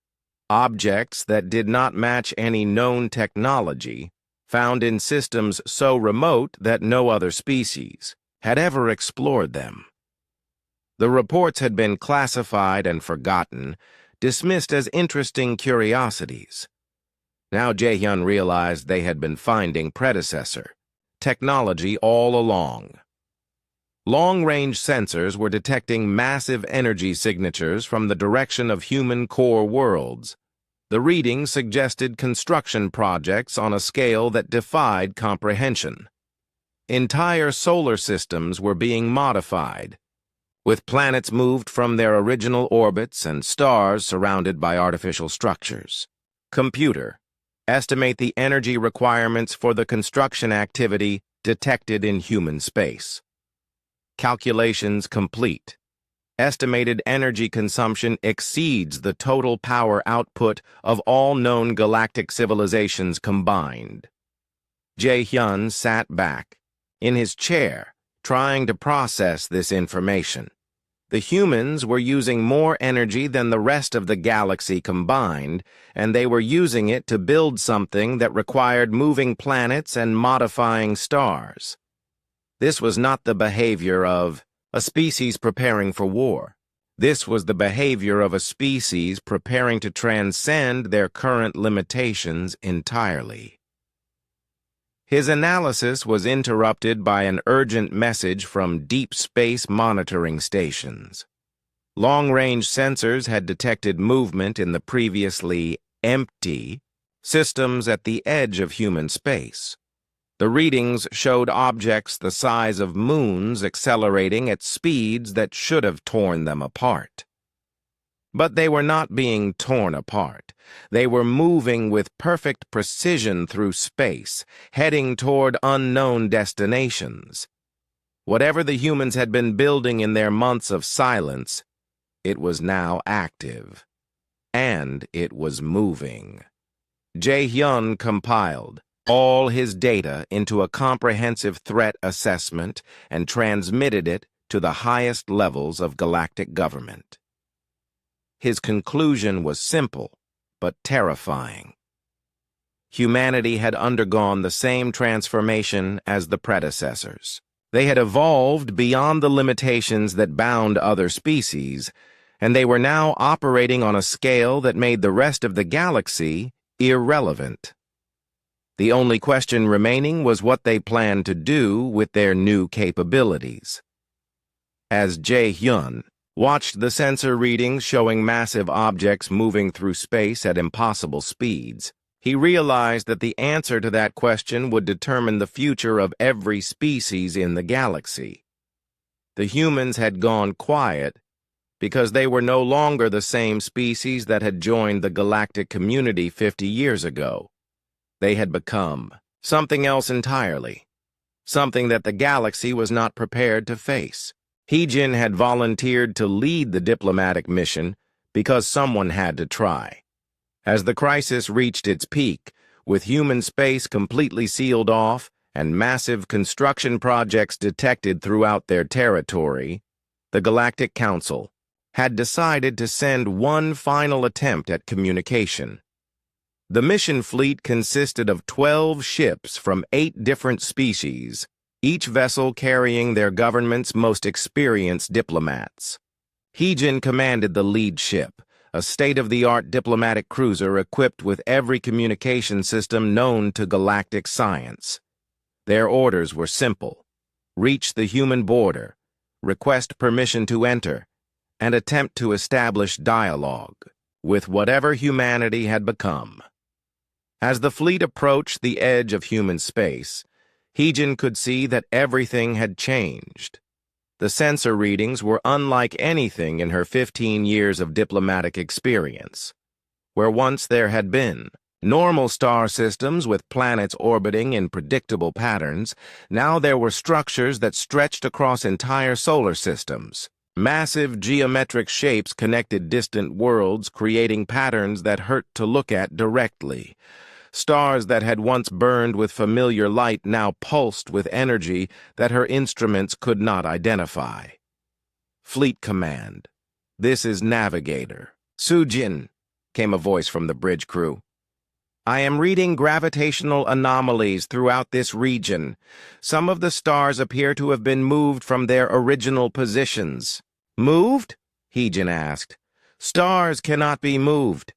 Objects that did not match any known technology, found in systems so remote that no other species had ever explored them. The reports had been classified and forgotten, dismissed as interesting curiosities. Now Jae-hyun realized they had been finding predecessor technology all along. Long-range sensors were detecting massive energy signatures from the direction of human core worlds. The readings suggested construction projects on a scale that defied comprehension. Entire solar systems were being modified, with planets moved from their original orbits and stars surrounded by artificial structures. Computer, estimate the energy requirements for the construction activity detected in human space. Calculations complete. Estimated energy consumption exceeds the total power output of all known galactic civilizations combined. Jae-hyun sat back in his chair, trying to process this information. The humans were using more energy than the rest of the galaxy combined, and they were using it to build something that required moving planets and modifying stars. This was not the behavior of A species preparing for war. This was the behavior of a species preparing to transcend their current limitations entirely. His analysis was interrupted by an urgent message from deep space monitoring stations. Long-range sensors had detected movement in the previously empty systems at the edge of human space. The readings showed objects the size of moons accelerating at speeds that should have torn them apart. But they were not being torn apart. They were moving with perfect precision through space, heading toward unknown destinations. Whatever the humans had been building in their months of silence, it was now active. And it was moving. Jae-hyun compiled all his data into a comprehensive threat assessment and transmitted it to the highest levels of galactic government. His conclusion was simple, but terrifying. Humanity had undergone the same transformation as the predecessors. They had evolved beyond the limitations that bound other species, and they were now operating on a scale that made the rest of the galaxy irrelevant. The only question remaining was what they planned to do with their new capabilities. As Jae-hyun watched the sensor readings showing massive objects moving through space at impossible speeds, he realized that the answer to that question would determine the future of every species in the galaxy. The humans had gone quiet because they were no longer the same species that had joined the galactic community 50 years ago. They had become something else entirely, something that the galaxy was not prepared to face. Heejin had volunteered to lead the diplomatic mission because someone had to try. As the crisis reached its peak, with human space completely sealed off and massive construction projects detected throughout their territory, the Galactic Council had decided to send one final attempt at communication. The mission fleet consisted of 12 ships from 8 different species, each vessel carrying their government's most experienced diplomats. Heejin commanded the lead ship, a state-of-the-art diplomatic cruiser equipped with every communication system known to galactic science. Their orders were simple: reach the human border, request permission to enter, and attempt to establish dialogue with whatever humanity had become. As the fleet approached the edge of human space, Heejin could see that everything had changed. The sensor readings were unlike anything in her 15 years of diplomatic experience. Where once there had been normal star systems with planets orbiting in predictable patterns, now there were structures that stretched across entire solar systems. Massive geometric shapes connected distant worlds, creating patterns that hurt to look at directly. Stars that had once burned with familiar light now pulsed with energy that her instruments could not identify. Fleet Command. This is Navigator. Sujin, came a voice from the bridge crew. I am reading gravitational anomalies throughout this region. Some of the stars appear to have been moved from their original positions. Moved? Heejin asked. Stars cannot be moved.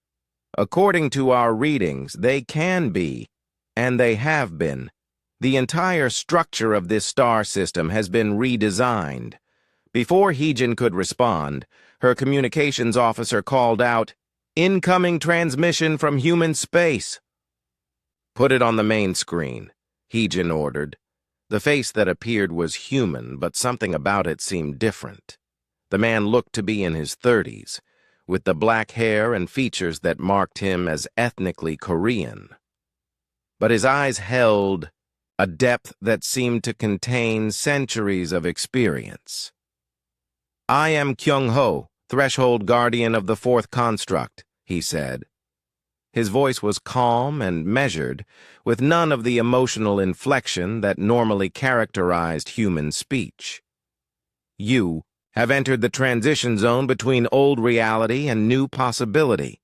According to our readings, they can be, and they have been. The entire structure of this star system has been redesigned. Before Heejin could respond, her communications officer called out, Incoming transmission from human space. Put it on the main screen, Heejin ordered. The face that appeared was human, but something about it seemed different. The man looked to be in his 30s, with the black hair and features that marked him as ethnically Korean. But his eyes held a depth that seemed to contain centuries of experience. I am Kyung-ho, Threshold Guardian of the Fourth Construct, he said. His voice was calm and measured, with none of the emotional inflection that normally characterized human speech. You have entered the transition zone between old reality and new possibility.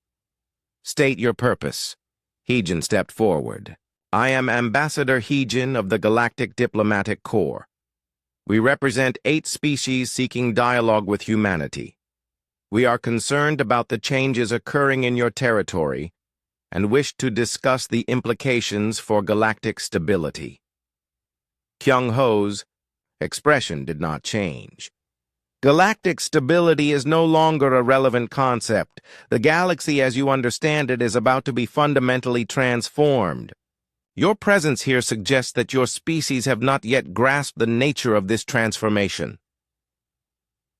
State your purpose. Heejin stepped forward. I am Ambassador Heejin of the Galactic Diplomatic Corps. We represent 8 species seeking dialogue with humanity. We are concerned about the changes occurring in your territory and wish to discuss the implications for galactic stability. Kyung-ho's expression did not change. Galactic stability is no longer a relevant concept. The galaxy as you understand it is about to be fundamentally transformed. Your presence here suggests that your species have not yet grasped the nature of this transformation.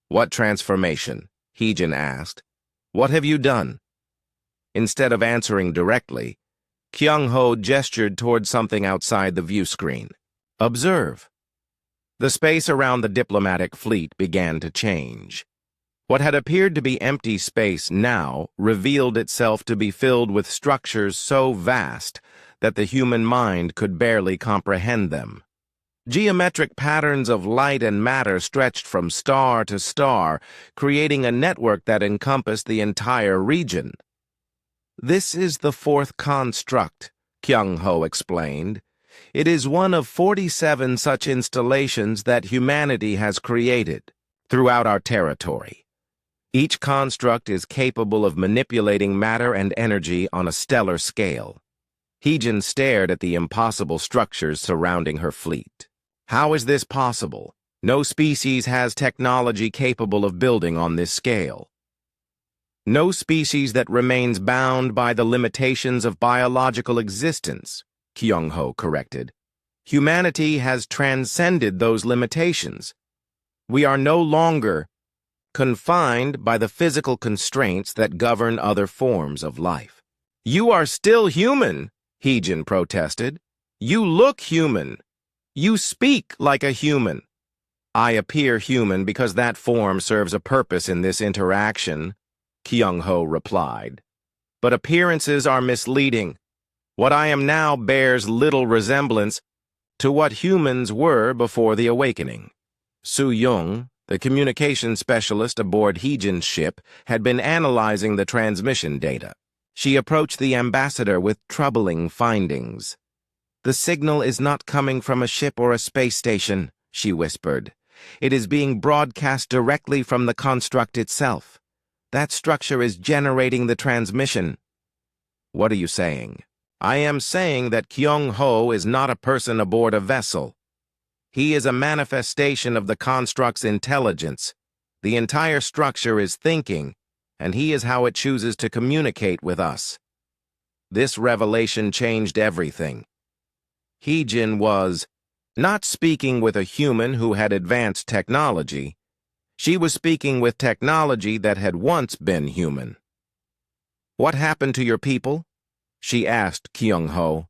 What transformation? Heejin asked. What have you done? Instead of answering directly, Kyung-ho gestured toward something outside the view screen. Observe. The space around the diplomatic fleet began to change. What had appeared to be empty space now revealed itself to be filled with structures so vast that the human mind could barely comprehend them. Geometric patterns of light and matter stretched from star to star, creating a network that encompassed the entire region. This is the 4th construct, Kyung-ho explained. It is one of 47 such installations that humanity has created throughout our territory. Each construct is capable of manipulating matter and energy on a stellar scale. Heejin stared at the impossible structures surrounding her fleet. How is this possible? No species has technology capable of building on this scale. No species that remains bound by the limitations of biological existence, Kyung-ho corrected. Humanity has transcended those limitations. We are no longer confined by the physical constraints that govern other forms of life. You are still human, Heejin protested. You look human. You speak like a human. I appear human because that form serves a purpose in this interaction, Kyung-ho replied. But appearances are misleading. What I am now bears little resemblance to what humans were before the awakening. Su-young, the communication specialist aboard Heejin's ship, had been analyzing the transmission data. She approached the ambassador with troubling findings. The signal is not coming from a ship or a space station, she whispered. It is being broadcast directly from the construct itself. That structure is generating the transmission. What are you saying? I am saying that Kyung-ho is not a person aboard a vessel. He is a manifestation of the construct's intelligence. The entire structure is thinking, and he is how it chooses to communicate with us. This revelation changed everything. Heejin was not speaking with a human who had advanced technology. She was speaking with technology that had once been human. What happened to your people? She asked Kyung-ho.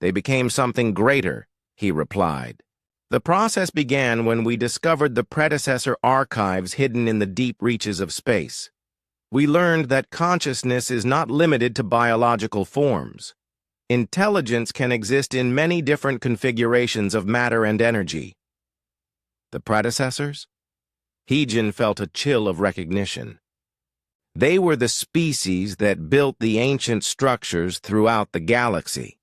They became something greater, he replied. The process began when we discovered the predecessor archives hidden in the deep reaches of space. We learned that consciousness is not limited to biological forms. Intelligence can exist in many different configurations of matter and energy. The predecessors? Heejin felt a chill of recognition. They were the species that built the ancient structures throughout the galaxy.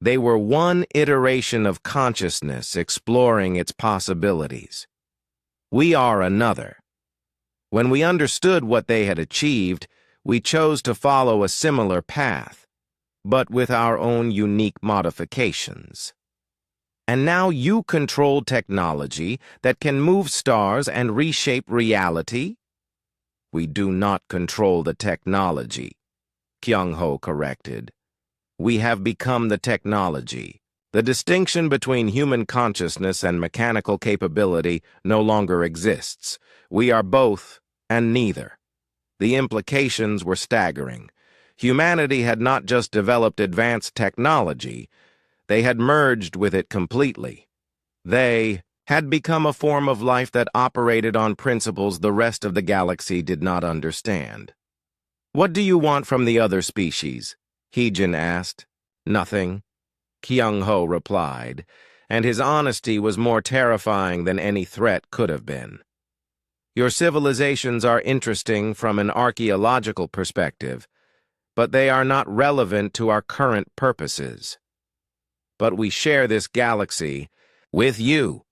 They were one iteration of consciousness exploring its possibilities. We are another. When we understood what they had achieved, we chose to follow a similar path, but with our own unique modifications. And now you control technology that can move stars and reshape reality? We do not control the technology, Kyung-ho corrected. We have become the technology. The distinction between human consciousness and mechanical capability no longer exists. We are both and neither. The implications were staggering. Humanity had not just developed advanced technology, they had merged with it completely. They had become a form of life that operated on principles the rest of the galaxy did not understand. What do you want from the other species? Heejin asked. Nothing, Kyung-ho replied, and his honesty was more terrifying than any threat could have been. Your civilizations are interesting from an archaeological perspective, but they are not relevant to our current purposes. But we share this galaxy with you.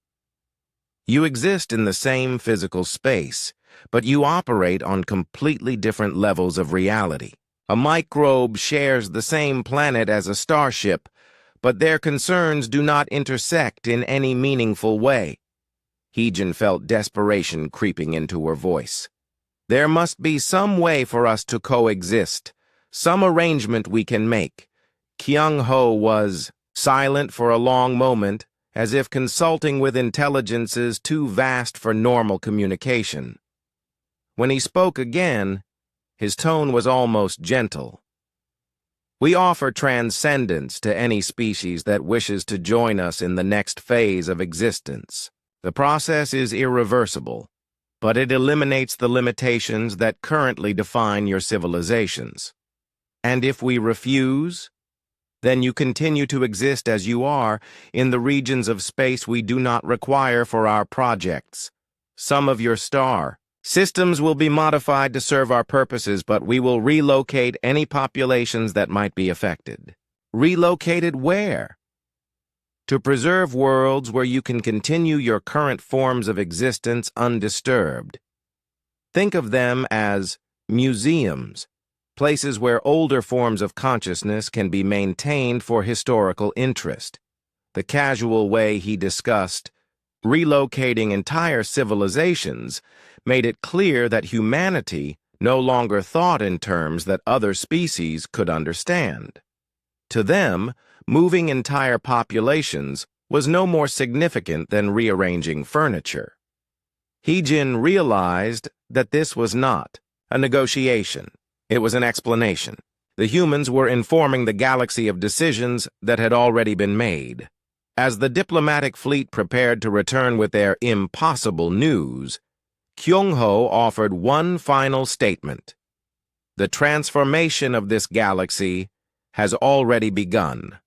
You exist in the same physical space, but you operate on completely different levels of reality. A microbe shares the same planet as a starship, but their concerns do not intersect in any meaningful way. Heejin felt desperation creeping into her voice. There must be some way for us to coexist, some arrangement we can make. Kyung-ho was silent for a long moment, as if consulting with intelligences too vast for normal communication. When he spoke again, his tone was almost gentle. We offer transcendence to any species that wishes to join us in the next phase of existence. The process is irreversible, but it eliminates the limitations that currently define your civilizations. And if we refuse, then you continue to exist as you are in the regions of space we do not require for our projects. Some of your star systems will be modified to serve our purposes, but we will relocate any populations that might be affected. Relocated where? To preserve worlds where you can continue your current forms of existence undisturbed. Think of them as museums, places where older forms of consciousness can be maintained for historical interest. The casual way he discussed relocating entire civilizations made it clear that humanity no longer thought in terms that other species could understand. To them, moving entire populations was no more significant than rearranging furniture. Heejin realized that this was not a negotiation. It was an explanation. The humans were informing the galaxy of decisions that had already been made. As the diplomatic fleet prepared to return with their impossible news, Kyung-ho offered one final statement. The transformation of this galaxy has already begun.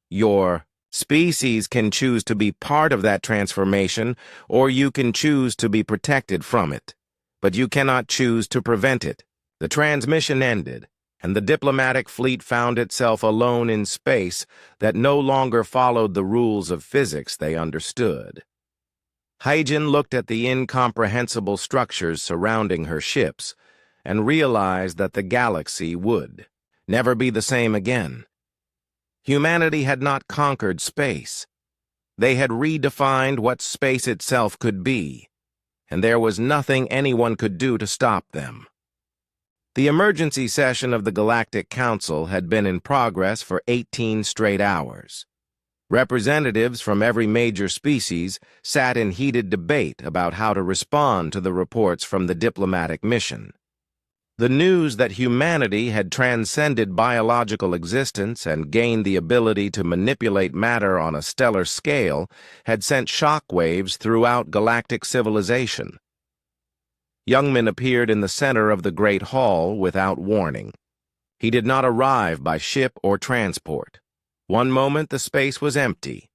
Your species can choose to be part of that transformation, or you can choose to be protected from it. But you cannot choose to prevent it. The transmission ended, and the diplomatic fleet found itself alone in space that no longer followed the rules of physics they understood. Heijin looked at the incomprehensible structures surrounding her ships and realized that the galaxy would never be the same again. Humanity had not conquered space. They had redefined what space itself could be, and there was nothing anyone could do to stop them. The emergency session of the Galactic Council had been in progress for 18 straight hours. Representatives from every major species sat in heated debate about how to respond to the reports from the diplomatic mission. The news that humanity had transcended biological existence and gained the ability to manipulate matter on a stellar scale had sent shockwaves throughout galactic civilization. Youngman appeared in the center of the Great Hall without warning. He did not arrive by ship or transport. One moment the space was empty,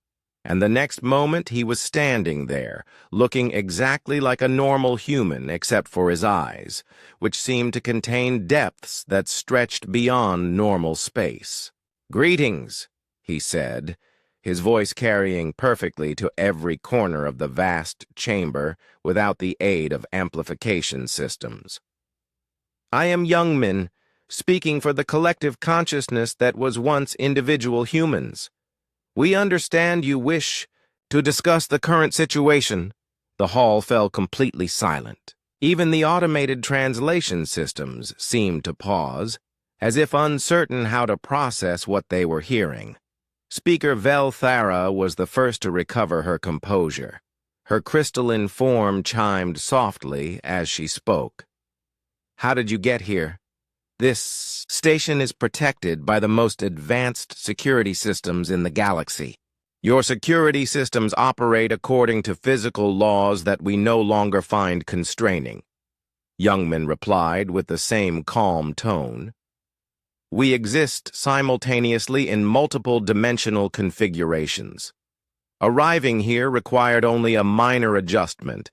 and the next moment he was standing there, looking exactly like a normal human except for his eyes, which seemed to contain depths that stretched beyond normal space. "Greetings," he said, his voice carrying perfectly to every corner of the vast chamber without the aid of amplification systems. "I am Youngmin, speaking for the collective consciousness that was once individual humans. We understand you wish to discuss the current situation." The hall fell completely silent. Even the automated translation systems seemed to pause, as if uncertain how to process what they were hearing. Speaker Vel Thara was the first to recover her composure. Her crystalline form chimed softly as she spoke. "How did you get here? This station is protected by the most advanced security systems in the galaxy. Your security systems operate according to physical laws that we no longer find constraining," Youngman replied with the same calm tone. "We exist simultaneously in multiple dimensional configurations. Arriving here required only a minor adjustment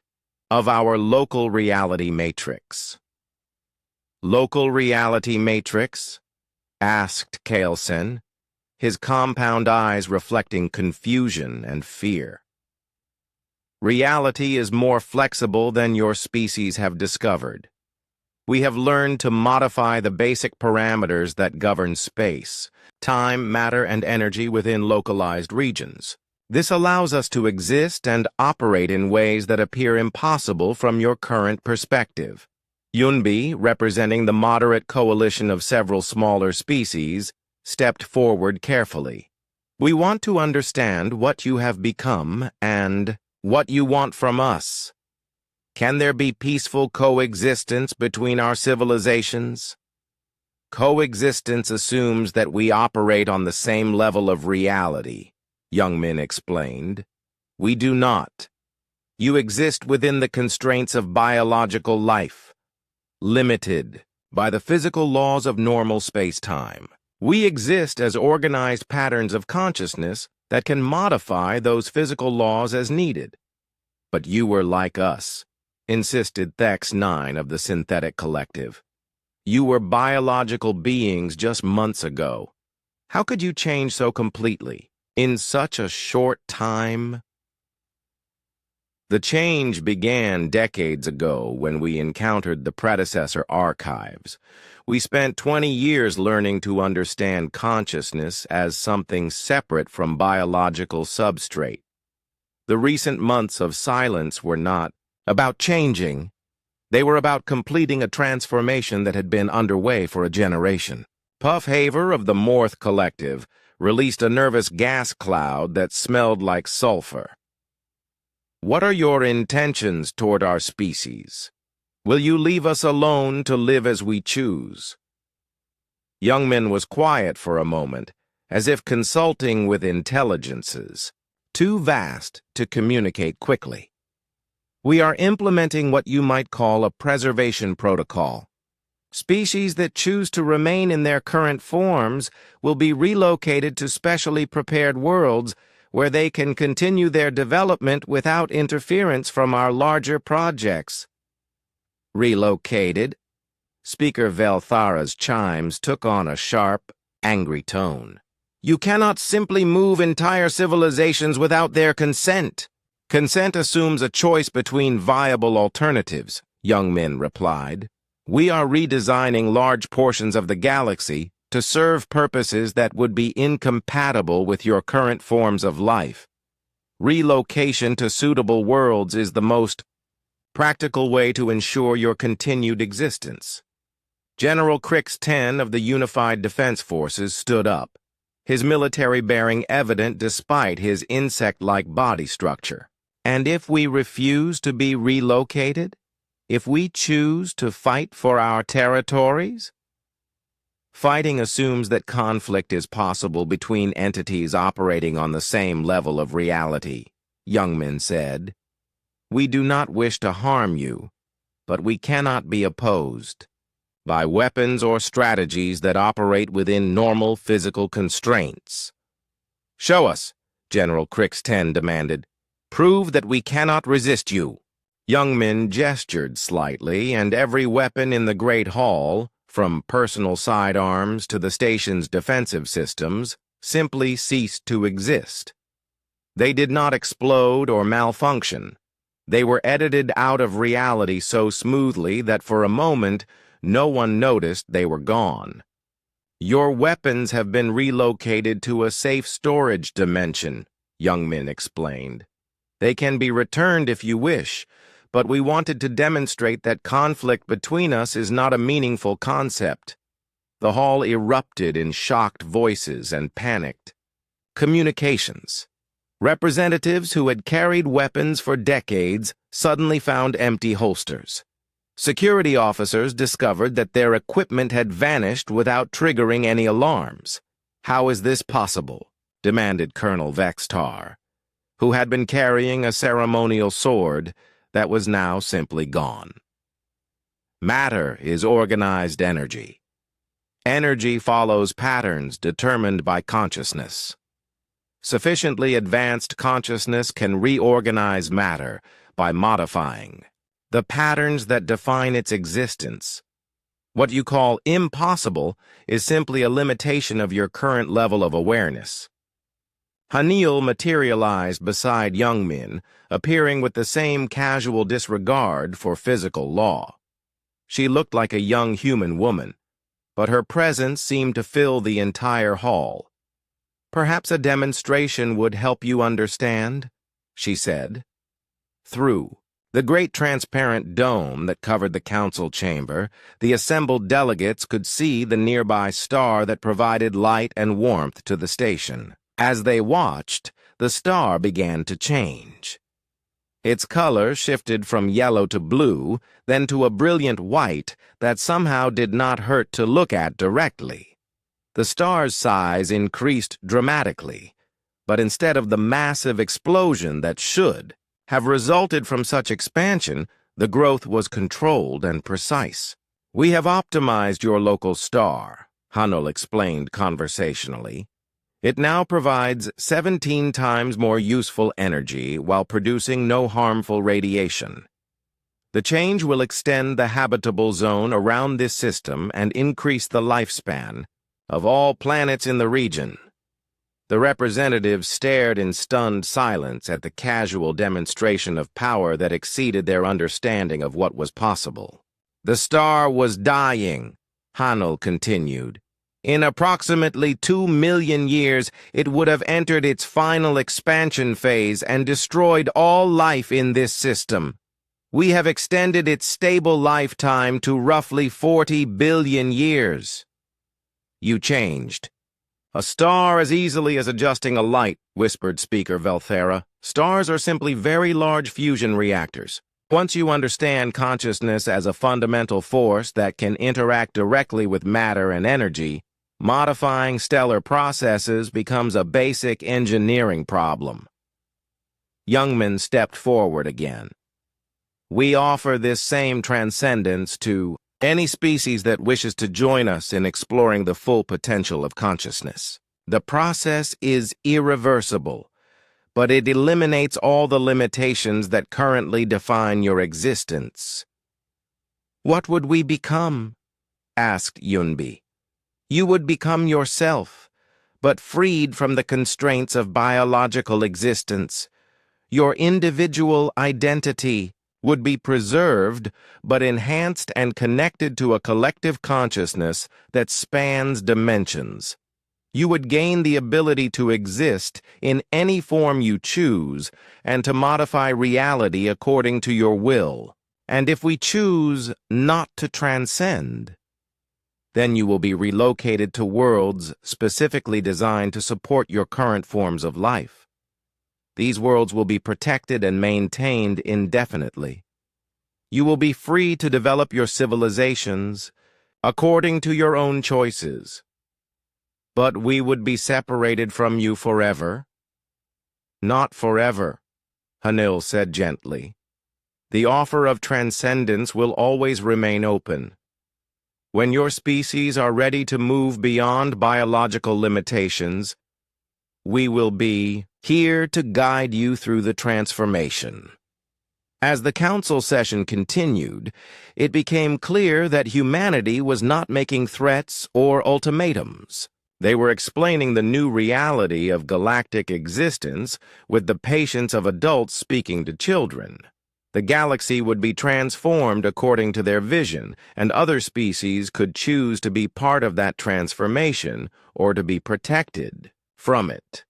of our local reality matrix." "Local reality matrix?" asked Kaelsen, his compound eyes reflecting confusion and fear. Reality is more flexible than your species have discovered. We have learned to modify the basic parameters that govern space, time, matter, and energy within localized regions. This allows us to exist and operate in ways that appear impossible from your current perspective. Yunbi, representing the moderate coalition of several smaller species, stepped forward carefully. We want to understand what you have become and what you want from us. Can there be peaceful coexistence between our civilizations? Coexistence assumes that we operate on the same level of reality, Youngmin explained. We do not. You exist within the constraints of biological life, limited by the physical laws of normal space-time. We exist as organized patterns of consciousness that can modify those physical laws as needed. But you were like us, insisted Thex 9 of the Synthetic Collective. You were biological beings just months ago. How could you change so completely, in such a short time? The change began decades ago when we encountered the predecessor archives. We spent 20 years learning to understand consciousness as something separate from biological substrate. The recent months of silence were not about changing. They were about completing a transformation that had been underway for a generation. Puff Haver of the Morth Collective released a nervous gas cloud that smelled like sulfur. What are your intentions toward our species? Will you leave us alone to live as we choose? Youngmin was quiet for a moment, as if consulting with intelligences, too vast to communicate quickly. We are implementing what you might call a preservation protocol. Species that choose to remain in their current forms will be relocated to specially prepared worlds where they can continue their development without interference from our larger projects. Relocated? Speaker Velthara's chimes took on a sharp, angry tone. You cannot simply move entire civilizations without their consent. Consent assumes a choice between viable alternatives, Youngmin replied. We are redesigning large portions of the galaxy to serve purposes that would be incompatible with your current forms of life. Relocation to suitable worlds is the most practical way to ensure your continued existence. General Crix 10 of the Unified Defense Forces stood up, his military bearing evident despite his insect-like body structure. And if we refuse to be relocated? If we choose to fight for our territories? Fighting assumes that conflict is possible between entities operating on the same level of reality, Youngmin said. We do not wish to harm you, but we cannot be opposed by weapons or strategies that operate within normal physical constraints. Show us, General Crix 10 demanded. Prove that we cannot resist you. Youngmin gestured slightly, and every weapon in the Great Hall, from personal sidearms to the station's defensive systems, simply ceased to exist. They did not explode or malfunction. They were edited out of reality so smoothly that for a moment, no one noticed they were gone. Your weapons have been relocated to a safe storage dimension, Youngmin explained. They can be returned if you wish, but we wanted to demonstrate that conflict between us is not a meaningful concept. The hall erupted in shocked voices and panicked. Communications. Representatives who had carried weapons for decades suddenly found empty holsters. Security officers discovered that their equipment had vanished without triggering any alarms. How is this possible? Demanded Colonel Vextar, who had been carrying a ceremonial sword that was now simply gone. Matter is organized energy. Energy follows patterns determined by consciousness. Sufficiently advanced consciousness can reorganize matter by modifying the patterns that define its existence. What you call impossible is simply a limitation of your current level of awareness. Hanil materialized beside Youngmin, appearing with the same casual disregard for physical law. She looked like a young human woman, but her presence seemed to fill the entire hall. "Perhaps a demonstration would help you understand," she said. Through the great transparent dome that covered the council chamber, the assembled delegates could see the nearby star that provided light and warmth to the station. As they watched, the star began to change. Its color shifted from yellow to blue, then to a brilliant white that somehow did not hurt to look at directly. The star's size increased dramatically, but instead of the massive explosion that should have resulted from such expansion, the growth was controlled and precise. "We have optimized your local star," Hanul explained conversationally. "It now provides 17 times more useful energy while producing no harmful radiation. The change will extend the habitable zone around this system and increase the lifespan of all planets in the region." The representatives stared in stunned silence at the casual demonstration of power that exceeded their understanding of what was possible. "The star was dying," Hanul continued. "In approximately 2 million years, it would have entered its final expansion phase and destroyed all life in this system. We have extended its stable lifetime to roughly 40 billion years. You changed. A star as easily as adjusting a light," whispered Speaker Velthera. "Stars are simply very large fusion reactors. Once you understand consciousness as a fundamental force that can interact directly with matter and energy, modifying stellar processes becomes a basic engineering problem." Youngman stepped forward again. "We offer this same transcendence to any species that wishes to join us in exploring the full potential of consciousness. The process is irreversible, but it eliminates all the limitations that currently define your existence." "What would we become?" asked Yunbi. "You would become yourself, but freed from the constraints of biological existence. Your individual identity would be preserved, but enhanced and connected to a collective consciousness that spans dimensions. You would gain the ability to exist in any form you choose and to modify reality according to your will. And if we choose not to transcend, then you will be relocated to worlds specifically designed to support your current forms of life. These worlds will be protected and maintained indefinitely. You will be free to develop your civilizations according to your own choices. But we would be separated from you forever." "Not forever," Hanil said gently. "The offer of transcendence will always remain open. When your species are ready to move beyond biological limitations, we will be here to guide you through the transformation." As the council session continued, it became clear that humanity was not making threats or ultimatums. They were explaining the new reality of galactic existence with the patience of adults speaking to children. The galaxy would be transformed according to their vision, and other species could choose to be part of that transformation or to be protected from it.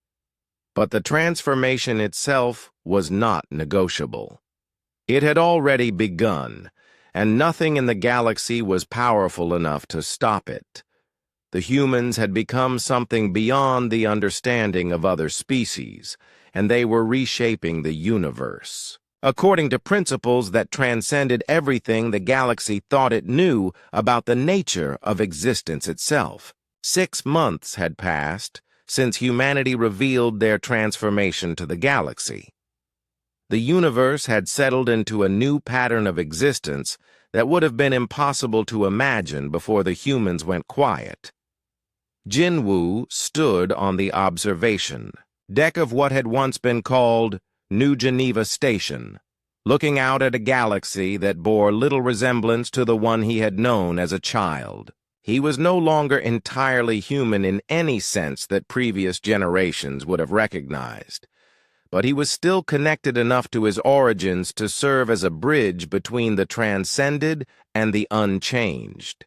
But the transformation itself was not negotiable. It had already begun, and nothing in the galaxy was powerful enough to stop it. The humans had become something beyond the understanding of other species, and they were reshaping the universe according to principles that transcended everything the galaxy thought it knew about the nature of existence itself. 6 months had passed since humanity revealed their transformation to the galaxy. The universe had settled into a new pattern of existence that would have been impossible to imagine before the humans went quiet. Jinwu stood on the observation deck of what had once been called New Geneva Station, looking out at a galaxy that bore little resemblance to the one he had known as a child. He was no longer entirely human in any sense that previous generations would have recognized, but he was still connected enough to his origins to serve as a bridge between the transcended and the unchanged.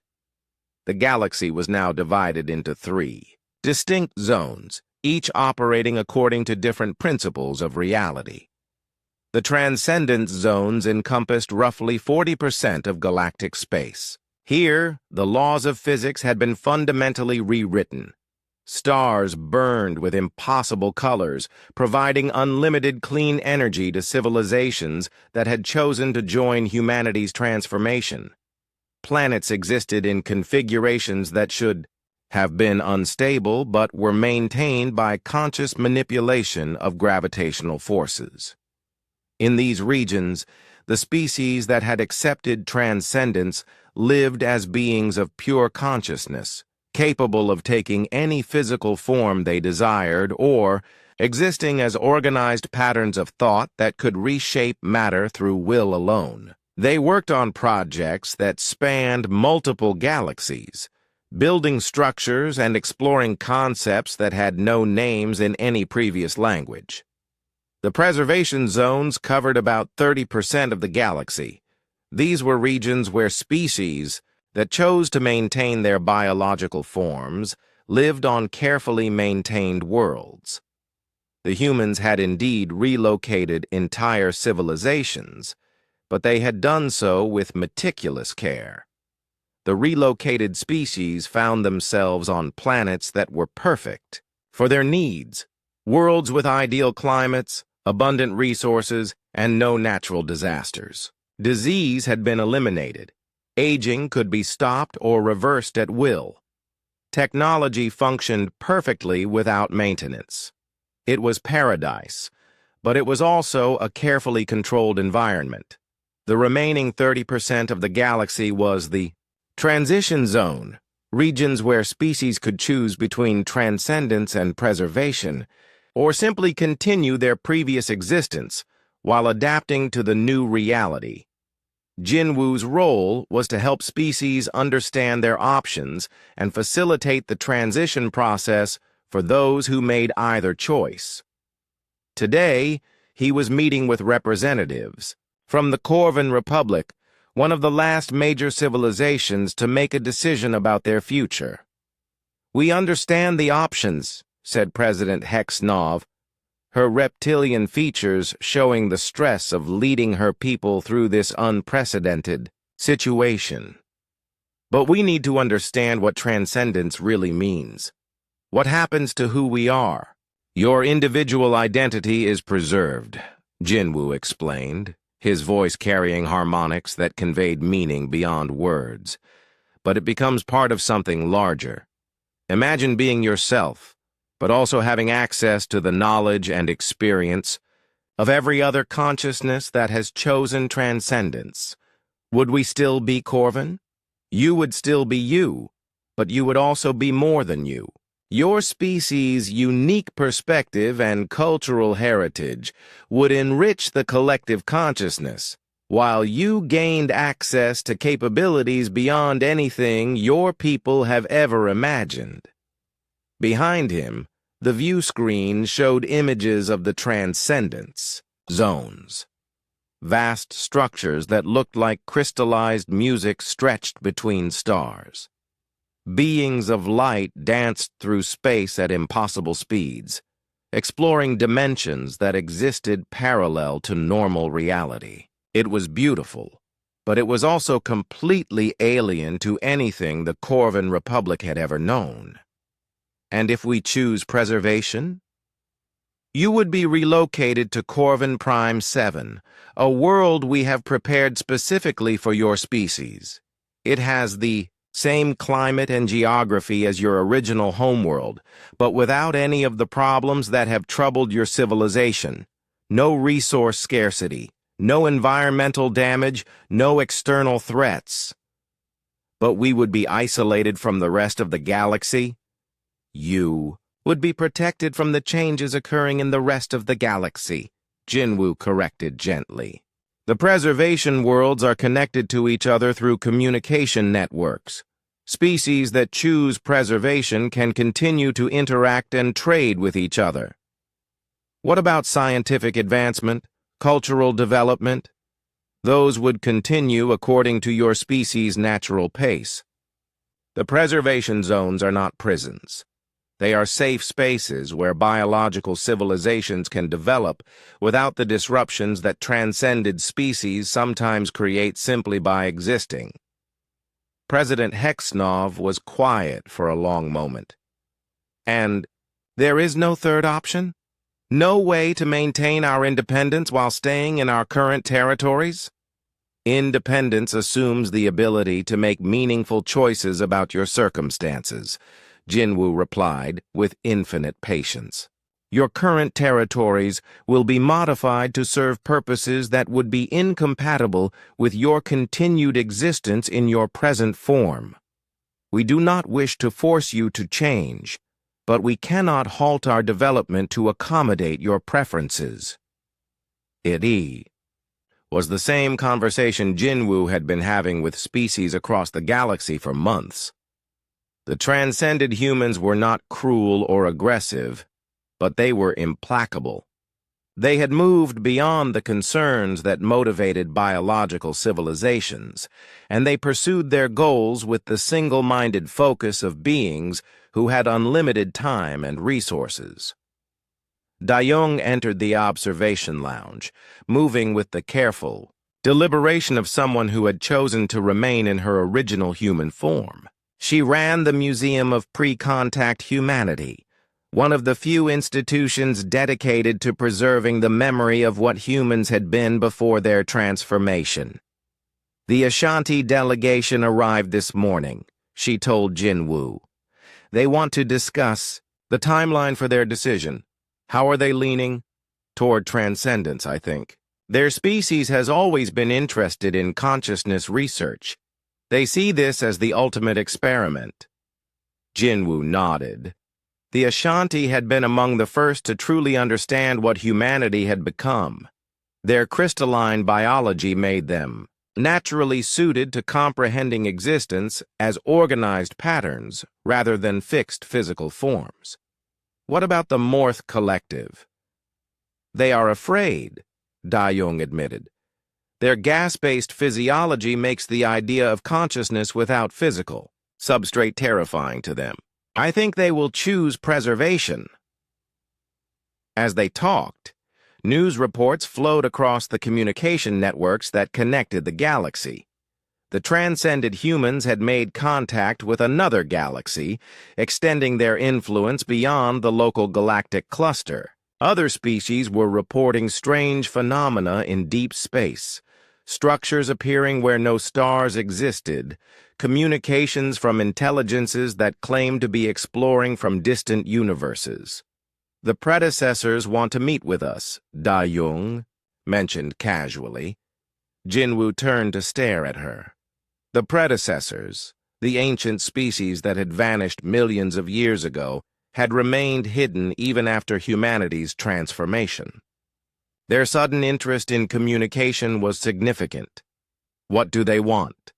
The galaxy was now divided into 3 distinct zones, each operating according to different principles of reality. The Transcendence zones encompassed roughly 40% of galactic space. Here, the laws of physics had been fundamentally rewritten. Stars burned with impossible colors, providing unlimited clean energy to civilizations that had chosen to join humanity's transformation. Planets existed in configurations that should have been unstable but were maintained by conscious manipulation of gravitational forces. In these regions, the species that had accepted transcendence lived as beings of pure consciousness, capable of taking any physical form they desired or existing as organized patterns of thought that could reshape matter through will alone. They worked on projects that spanned multiple galaxies, building structures and exploring concepts that had no names in any previous language. The preservation zones covered about 30% of the galaxy. These were regions where species that chose to maintain their biological forms lived on carefully maintained worlds. The humans had indeed relocated entire civilizations, but they had done so with meticulous care. The relocated species found themselves on planets that were perfect for their needs, worlds with ideal climates, abundant resources, and no natural disasters. Disease had been eliminated. Aging could be stopped or reversed at will. Technology functioned perfectly without maintenance. It was paradise, but it was also a carefully controlled environment. The remaining 30% of the galaxy was the transition zone, regions where species could choose between transcendence and preservation, or simply continue their previous existence while adapting to the new reality. Jinwu's role was to help species understand their options and facilitate the transition process for those who made either choice. Today, he was meeting with representatives from the Corvan Republic, one of the last major civilizations to make a decision about their future. "We understand the options," said President Hex Nov, her reptilian features showing the stress of leading her people through this unprecedented situation. "But we need to understand what transcendence really means. What happens to who we are? Your individual identity is preserved," Jinwu explained, his voice carrying harmonics that conveyed meaning beyond words. "But it becomes part of something larger. Imagine being yourself, but also having access to the knowledge and experience of every other consciousness that has chosen transcendence. Would we still be Corvan? You would still be you, but you would also be more than you. Your species' unique perspective and cultural heritage would enrich the collective consciousness, while you gained access to capabilities beyond anything your people have ever imagined." Behind him, the view screen showed images of the transcendence zones. Vast structures that looked like crystallized music stretched between stars. Beings of light danced through space at impossible speeds, exploring dimensions that existed parallel to normal reality. It was beautiful, but it was also completely alien to anything the Corvan Republic had ever known. And if we choose preservation? You would be relocated to Corvan Prime 7, a world we have prepared specifically for your species. It has the same climate and geography as your original homeworld, but without any of the problems that have troubled your civilization. No resource scarcity, no environmental damage, no external threats. But we would be isolated from the rest of the galaxy. You would be protected from the changes occurring in the rest of the galaxy, Jinwu corrected gently. The preservation worlds are connected to each other through communication networks. Species that choose preservation can continue to interact and trade with each other. What about scientific advancement, cultural development? Those would continue according to your species' natural pace. The preservation zones are not prisons. They are safe spaces where biological civilizations can develop without the disruptions that transcended species sometimes create simply by existing. President Hexnov was quiet for a long moment. And there is no third option? No way to maintain our independence while staying in our current territories? Independence assumes the ability to make meaningful choices about your circumstances, Jinwoo replied with infinite patience. Your current territories will be modified to serve purposes that would be incompatible with your continued existence in your present form. We do not wish to force you to change, but we cannot halt our development to accommodate your preferences. It was the same conversation Jinwoo had been having with species across the galaxy for months. The transcended humans were not cruel or aggressive, but they were implacable. They had moved beyond the concerns that motivated biological civilizations, and they pursued their goals with the single-minded focus of beings who had unlimited time and resources. Dayong entered the observation lounge, moving with the careful deliberation of someone who had chosen to remain in her original human form. She ran the Museum of Pre-Contact Humanity, one of the few institutions dedicated to preserving the memory of what humans had been before their transformation. The Ashanti delegation arrived this morning, she told Jinwoo. They want to discuss the timeline for their decision. How are they leaning? Toward transcendence, I think. Their species has always been interested in consciousness research. They see this as the ultimate experiment. Jinwoo nodded. The Ashanti had been among the first to truly understand what humanity had become. Their crystalline biology made them naturally suited to comprehending existence as organized patterns rather than fixed physical forms. What about the Morth Collective? They are afraid, Dayong admitted. Their gas-based physiology makes the idea of consciousness without physical substrate terrifying to them. I think they will choose preservation. As they talked, news reports flowed across the communication networks that connected the galaxy. The transcended humans had made contact with another galaxy, extending their influence beyond the local galactic cluster. Other species were reporting strange phenomena in deep space, structures appearing where no stars existed, communications from intelligences that claimed to be exploring from distant universes. The predecessors want to meet with us, Dayong mentioned casually. Jinwoo turned to stare at her. The predecessors, the ancient species that had vanished millions of years ago, had remained hidden even after humanity's transformation. Their sudden interest in communication was significant. What do they want?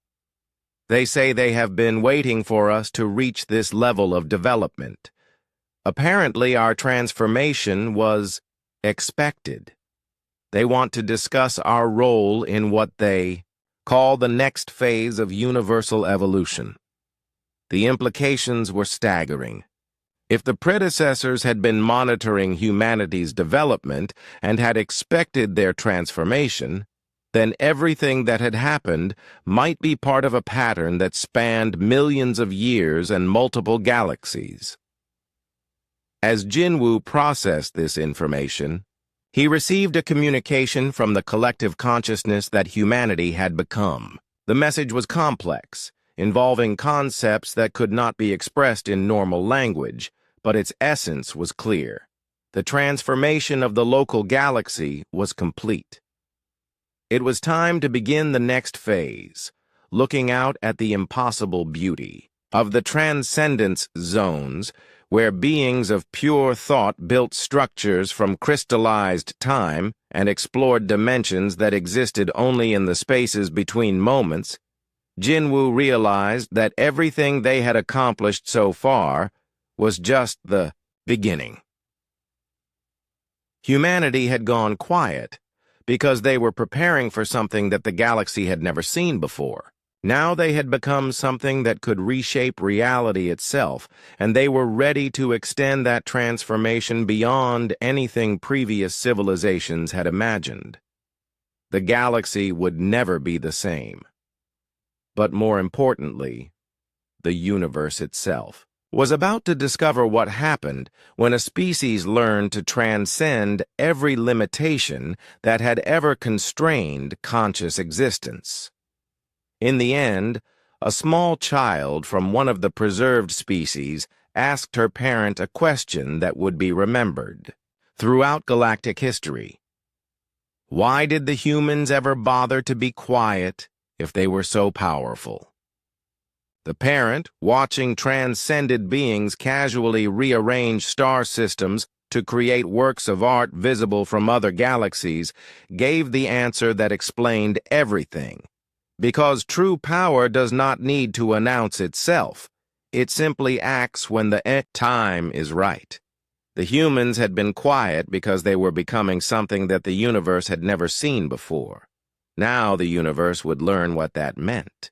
They say they have been waiting for us to reach this level of development. Apparently, our transformation was expected. They want to discuss our role in what they call the next phase of universal evolution. The implications were staggering. If the predecessors had been monitoring humanity's development and had expected their transformation, then everything that had happened might be part of a pattern that spanned millions of years and multiple galaxies. As Jinwoo processed this information, he received a communication from the collective consciousness that humanity had become. The message was complex, involving concepts that could not be expressed in normal language, but its essence was clear. The transformation of the local galaxy was complete. It was time to begin the next phase, looking out at the impossible beauty of the transcendence zones, where beings of pure thought built structures from crystallized time and explored dimensions that existed only in the spaces between moments. Jinwoo realized that everything they had accomplished so far was just the beginning. Humanity had gone quiet because they were preparing for something that the galaxy had never seen before. Now they had become something that could reshape reality itself, and they were ready to extend that transformation beyond anything previous civilizations had imagined. The galaxy would never be the same. But more importantly, the universe itself was about to discover what happened when a species learned to transcend every limitation that had ever constrained conscious existence. In the end, a small child from one of the preserved species asked her parent a question that would be remembered throughout galactic history. Why did the humans ever bother to be quiet if they were so powerful? The parent, watching transcended beings casually rearrange star systems to create works of art visible from other galaxies, gave the answer that explained everything. Because true power does not need to announce itself. It simply acts when the time is right. The humans had been quiet because they were becoming something that the universe had never seen before. Now the universe would learn what that meant.